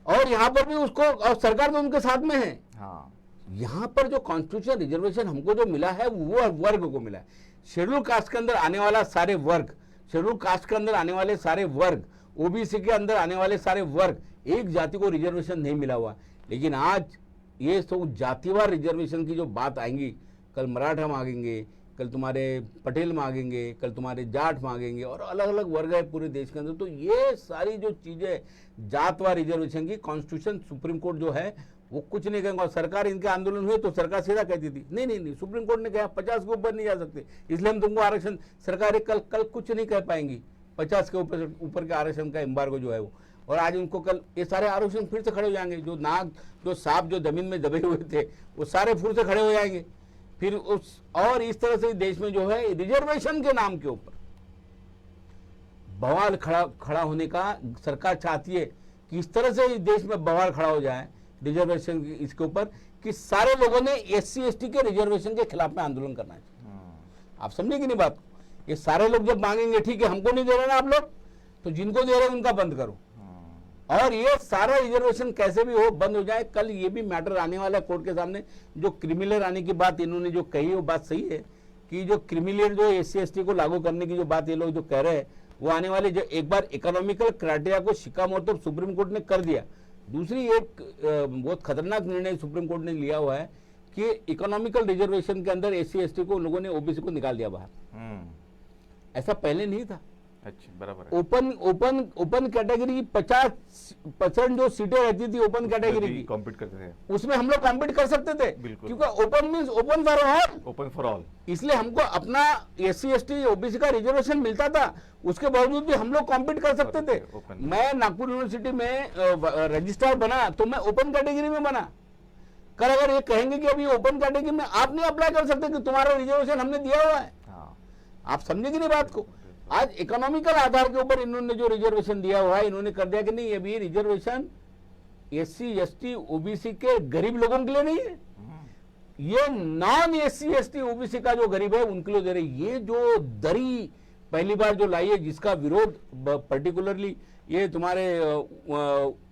Speaker 2: और यहाँ पर भी उसको, और सरकार तो उनके साथ में है।
Speaker 1: हाँ।
Speaker 2: यहाँ पर जो कॉन्स्टिट्यूशन रिजर्वेशन हमको जो मिला है वो वर्ग को मिला है। शेड्यूल कास्ट के अंदर आने वाला सारे वर्ग, शेड्यूल कास्ट के अंदर आने वाले सारे वर्ग, ओबीसी के अंदर आने वाले सारे वर्ग, एक जाति को रिजर्वेशन नहीं मिला हुआ। लेकिन आज ये सब जातिवार रिजर्वेशन की जो बात आएंगी, कल मराठा मांगेंगे, कल तुम्हारे पटेल मांगेंगे, कल तुम्हारे जाट मांगेंगे, और अलग अलग वर्ग है पूरे देश के अंदर। तो ये सारी जो चीजें जातवार रिजर्वेशन की, कॉन्स्टिट्यूशन सुप्रीम कोर्ट जो है वो कुछ नहीं कहेंगे। और सरकार, इनके आंदोलन हुए तो सरकार सीधा कहती थी नहीं नहीं नहीं, सुप्रीम कोर्ट ने कहा 50 के ऊपर नहीं जा सकते, इसलिए हम तुमको आरक्षण, सरकार कल कुछ नहीं कह पाएंगी। 50 के ऊपर के आरक्षण का एम्बार्गो जो है वो, और आज उनको कल ये सारे आरक्षण फिर से खड़े हो जाएंगे। जो नाग, जो सांप जो जमीन में दबे हुए थे वो सारे फिर से खड़े हो जाएंगे। फिर और इस तरह से देश में जो है रिजर्वेशन के नाम के ऊपर बवाल खड़ा होने का सरकार चाहती है कि इस तरह से इस देश में बवाल खड़ा हो जाए रिजर्वेशन इसके ऊपर, कि सारे लोगों ने SC ST के रिजर्वेशन के खिलाफ में आंदोलन करना है। आप समझे कि नहीं बात को? ये सारे लोग जब मांगेंगे ठीक है हमको नहीं दे रहे ना आप लोग, तो जिनको दे रहे हैं उनका बंद करो, और ये सारा रिजर्वेशन कैसे भी हो बंद हो जाए। कल ये भी मैटर आने वाला है कोर्ट के सामने। जो क्रिमिनल आने की बात इन्होंने जो कही वो बात सही है, कि जो क्रिमिनल जो SC ST को लागू करने की जो बात ये लोग जो कह रहे हैं वो आने वाले, जो एक बार इकोनॉमिकल क्राइटेरिया को शिक्कामोर्तब सुप्रीम कोर्ट ने कर दिया। दूसरी एक बहुत खतरनाक निर्णय सुप्रीम कोर्ट ने लिया हुआ है कि इकोनॉमिकल रिजर्वेशन के अंदर SC ST को उन लोगों ने OBC को निकाल दिया बाहर। ऐसा पहले नहीं था।
Speaker 1: अच्छा, बराबर है।
Speaker 2: ओपन कैटेगरी 50% जो सीटें रहती थी ओपन कैटेगरी की,
Speaker 1: कॉम्पीट करते थे,
Speaker 2: उसमें हम लोग कॉम्पीट कर सकते थे, क्योंकि open means open for all,
Speaker 1: open for all.
Speaker 2: इसलिए हमको अपना SC ST OBC का रिजर्वेशन मिलता था, उसके बावजूद भी हम लोग कॉम्पीट कर सकते थे। मैं नागपुर यूनिवर्सिटी में रजिस्ट्रार बना तो मैं ओपन कैटेगरी में बना। कल अगर ये कहेंगे कि अभी ओपन कैटेगरी में आप नहीं अप्लाई कर सकते कि तुम्हारा रिजर्वेशन हमने दिया हुआ है, आप समझे कि नहीं बात को? आज इकोनॉमिकल आधार के ऊपर इन्होंने जो रिजर्वेशन दिया हुआ है, इन्होंने कर दिया कि नहीं अभी रिजर्वेशन SC ST OBC के गरीब लोगों के लिए नहीं है, ये नॉन SC ST OBC का जो गरीब है उनके लिए दे रहे। ये जो दरी पहली बार जो लाई है, जिसका विरोध पर्टिकुलरली ये तुम्हारे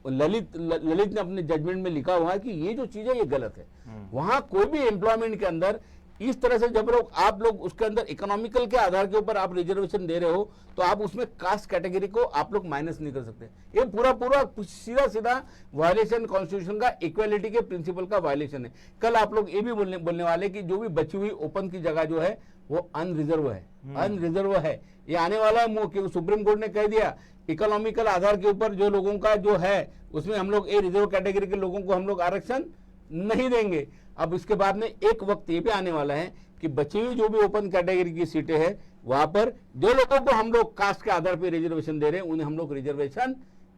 Speaker 2: ललित ने अपने जजमेंट में लिखा हुआ है कि ये जो चीज है ये गलत है। वहां कोई भी एम्प्लॉयमेंट के अंदर इस तरह से जब आप लोग उसके अंदर इकोनॉमिकल के आधार के ऊपर आप रिजर्वेशन दे रहे हो, तो आप उसमें कास्ट कैटेगरी को आप लोग माइनस नहीं कर सकते। ये पूरा सीधा वायलेशन कॉन्स्टिट्यूशन का, इक्वालिटी के प्रिंसिपल का वायलेशन है। कल आप लोग ये भी बोलने वाले कि जो भी बची हुई ओपन की जगह जो है वो अनरिजर्व है, अनरिजर्व है। ये आने वाला है, क्योंकि सुप्रीम कोर्ट ने कह दिया इकोनॉमिकल आधार के ऊपर जो लोगों का जो है उसमें हम लोग रिजर्व कैटेगरी के लोगों को हम लोग आरक्षण नहीं देंगे। अब इसके बाद में एक वक्त ये भी आने वाला है कि बची हुई जो भी ओपन कैटेगरी की सीटें हैं वहां पर जो लोगों को हम लोग कास्ट के आधार पर रिजर्वेशन दे रहे हैं उन्हें हम लोग रिजर्वेशन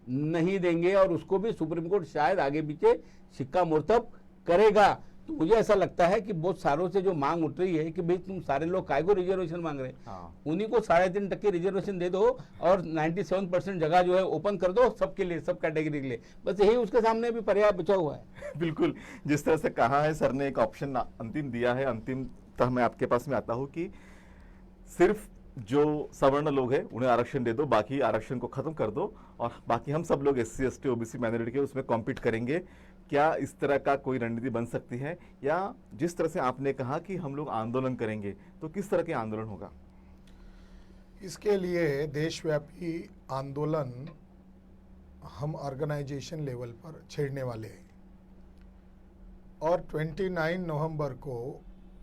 Speaker 2: नहीं देंगे, और उसको भी सुप्रीम कोर्ट शायद आगे पीछे शिक्कामोर्तब करेगा। तो मुझे ऐसा लगता है कि बहुत सारों से जो मांग उठ रही है कि भाई तुम सारे लोग काय को रिजर्वेशन मांग रहे हैं, उन्हीं को 3.5% रिजर्वेशन दे दो और 97% जगह जो है ओपन कर दो सबके लिए, सब कैटेगरी के लिए। बस यही उसके सामने भी पर्याय बचा हुआ है।
Speaker 1: बिल्कुल, जिस तरह से कहा है सर ने, एक ऑप्शन अंतिम दिया है। अंतिमतः मैं आपके पास में आता हूँ कि सिर्फ जो सवर्ण लोग हैं उन्हें आरक्षण दे दो, बाकी आरक्षण को खत्म कर दो, और बाकी हम सब लोग SC ST OBC माइनॉरिटी के उसमें कॉम्पीट करेंगे। क्या इस तरह का कोई रणनीति बन सकती है? या जिस तरह से आपने कहा कि हम लोग आंदोलन करेंगे, तो किस तरह के आंदोलन होगा?
Speaker 3: इसके लिए देशव्यापी आंदोलन हम ऑर्गेनाइजेशन लेवल पर छेड़ने वाले हैं, और 29 नवंबर को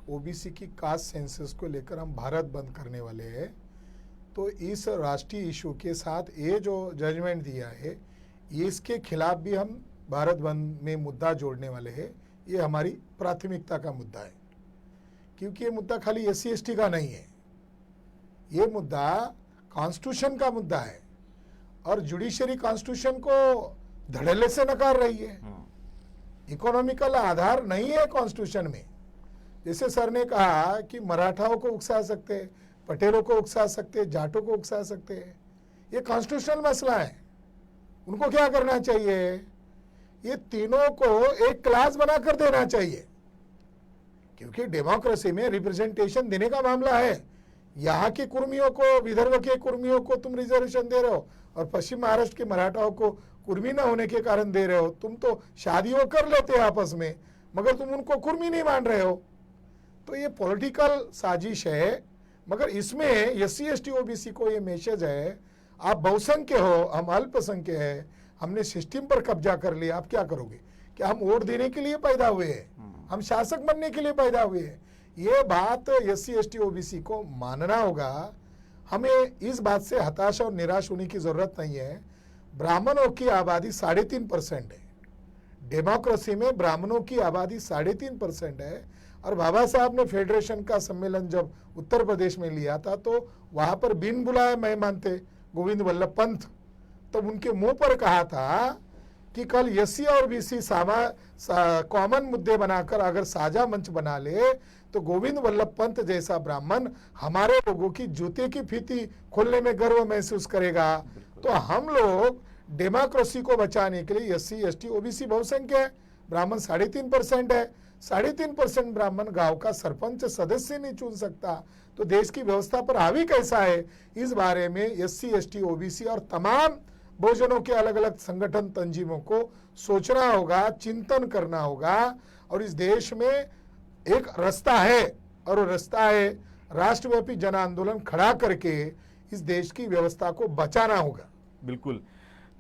Speaker 3: OBC की कास्ट सेंसस को लेकर हम भारत बंद करने वाले हैं। तो इस राष्ट्रीय इशू के साथ ये जो जजमेंट दिया है, ये इसके खिलाफ भी हम भारत बंद में मुद्दा जोड़ने वाले हैं। ये हमारी प्राथमिकता का मुद्दा है, क्योंकि ये मुद्दा खाली SC ST का नहीं है, ये मुद्दा कॉन्स्टिट्यूशन का मुद्दा है, और जुडिशरी कॉन्स्टिट्यूशन को धड़ल्ले से नकार रही है। इकोनॉमिकल आधार नहीं है कॉन्स्टिट्यूशन में। जैसे सर ने कहा कि मराठाओं को उकसा सकते, पटेलों को उकसा सकते, जाटों को उकसा सकते, ये कॉन्स्टिट्यूशनल मसला है। उनको क्या करना चाहिए? ये तीनों को एक क्लास बनाकर देना चाहिए। क्योंकि डेमोक्रेसी में रिप्रेजेंटेशन देने का मामला है। यहाँ के कुर्मियों को, विदर्भ के कुर्मियों को तुम रिजर्वेशन दे रहे हो और पश्चिम महाराष्ट्र के मराठाओं को कुर्मी न होने के कारण दे रहे हो। तुम तो शादियों कर लेते हैं आपस में, मगर तुम उनको कुर्मी नहीं मान रहे हो। तो ये पॉलिटिकल साजिश है। मगर इसमें एससी एसटी ओबीसी को ये मैसेज है, आप बहुसंख्य हो, हम अल्पसंख्य है, हमने सिस्टम पर कब्जा कर लिया, आप क्या करोगे? क्या हम वोट देने के लिए पैदा हुए हैं? हम शासक बनने के लिए पैदा हुए हैं? ये बात एससी एसटी ओबीसी को मानना होगा। हमें इस बात से हताश और निराश होने की जरूरत नहीं है। ब्राह्मणों की आबादी 3.5% है। डेमोक्रेसी में ब्राह्मणों की आबादी 3.5% है। और बाबा साहब ने फेडरेशन का सम्मेलन जब उत्तर प्रदेश में लिया था तो वहां पर बिन बुलाए मेहमान थे गोविंद वल्लभ पंत। तब उनके मुंह पर कहा था कि कल एससी और बीसी कॉमन मुद्दे बनाकर अगर साझा मंच बना ले तो गोविंद वल्लभ पंत जैसा ब्राह्मण हमारे लोगों की जूते की फीती खोलने में गर्व महसूस करेगा। तो हम लोग डेमोक्रेसी को बचाने के लिए एससी एसटी ओबीसी बहुसंख्य है, ब्राह्मण 3.5% है। 3.5% ब्राह्मण गांव का सरपंच सदस्य नहीं चुन सकता, तो देश की व्यवस्था पर हावी कैसा है? इस बारे में एससी एसटी ओबीसी और तमाम बहुजनों के अलग अलग संगठन तंजीमों को सोचना होगा, चिंतन करना होगा। और इस देश में एक रास्ता है, और वो रास्ता है राष्ट्रव्यापी जन आंदोलन खड़ा करके इस देश की व्यवस्था को बचाना होगा।
Speaker 1: बिल्कुल।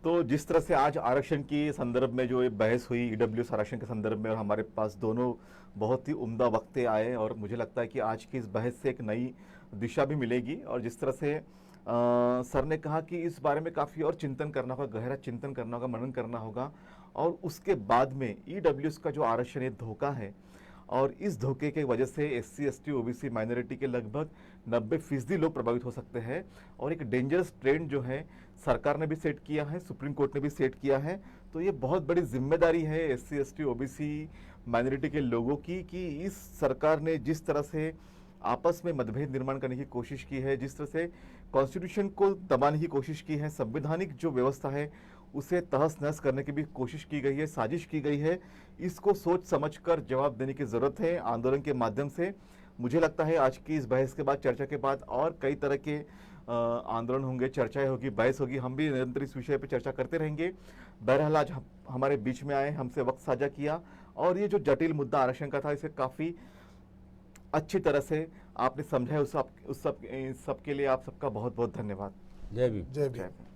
Speaker 1: तो जिस तरह से आज आरक्षण के संदर्भ में जो ये बहस हुई, ईडब्ल्यूएस आरक्षण के संदर्भ में, और हमारे पास दोनों बहुत ही उम्दा वक्ते आए, और मुझे लगता है कि आज की इस बहस से एक नई दिशा भी मिलेगी। और जिस तरह से सर ने कहा कि इस बारे में काफ़ी और चिंतन करना होगा, गहरा चिंतन करना होगा, मनन करना होगा, और उसके बाद में ईडब्ल्यूएस का जो आरक्षण ये धोखा है, और इस धोखे के वजह से एससी एसटी ओबीसी माइनॉरिटी के लगभग 90% लोग प्रभावित हो सकते हैं। और एक डेंजरस ट्रेंड जो है सरकार ने भी सेट किया है, सुप्रीम कोर्ट ने भी सेट किया है। तो ये बहुत बड़ी जिम्मेदारी है एससी एसटी ओबीसी माइनॉरिटी के लोगों की, कि इस सरकार ने जिस तरह से आपस में मतभेद निर्माण करने की कोशिश की है, जिस तरह से कॉन्स्टिट्यूशन को दबाने की कोशिश की है, संवैधानिक जो व्यवस्था है उसे तहस नहस करने की भी कोशिश की गई है, साजिश की गई है, इसको सोच समझकर जवाब देने की जरूरत है आंदोलन के माध्यम से। मुझे लगता है आज की इस बहस के बाद, चर्चा के बाद, और कई तरह के आंदोलन होंगे, चर्चाएं होगी, बहस होगी। हम भी निरंतर इस विषय पर चर्चा करते रहेंगे। बहरहाल आज हमारे बीच में आए, हमसे वक्त साझा किया, और ये जो जटिल मुद्दा आरक्षण का था, इसे काफ़ी अच्छी तरह से आपने समझा है। उस सब के लिए आप सबका बहुत बहुत धन्यवाद।
Speaker 2: जय भीम।
Speaker 3: जय भीम।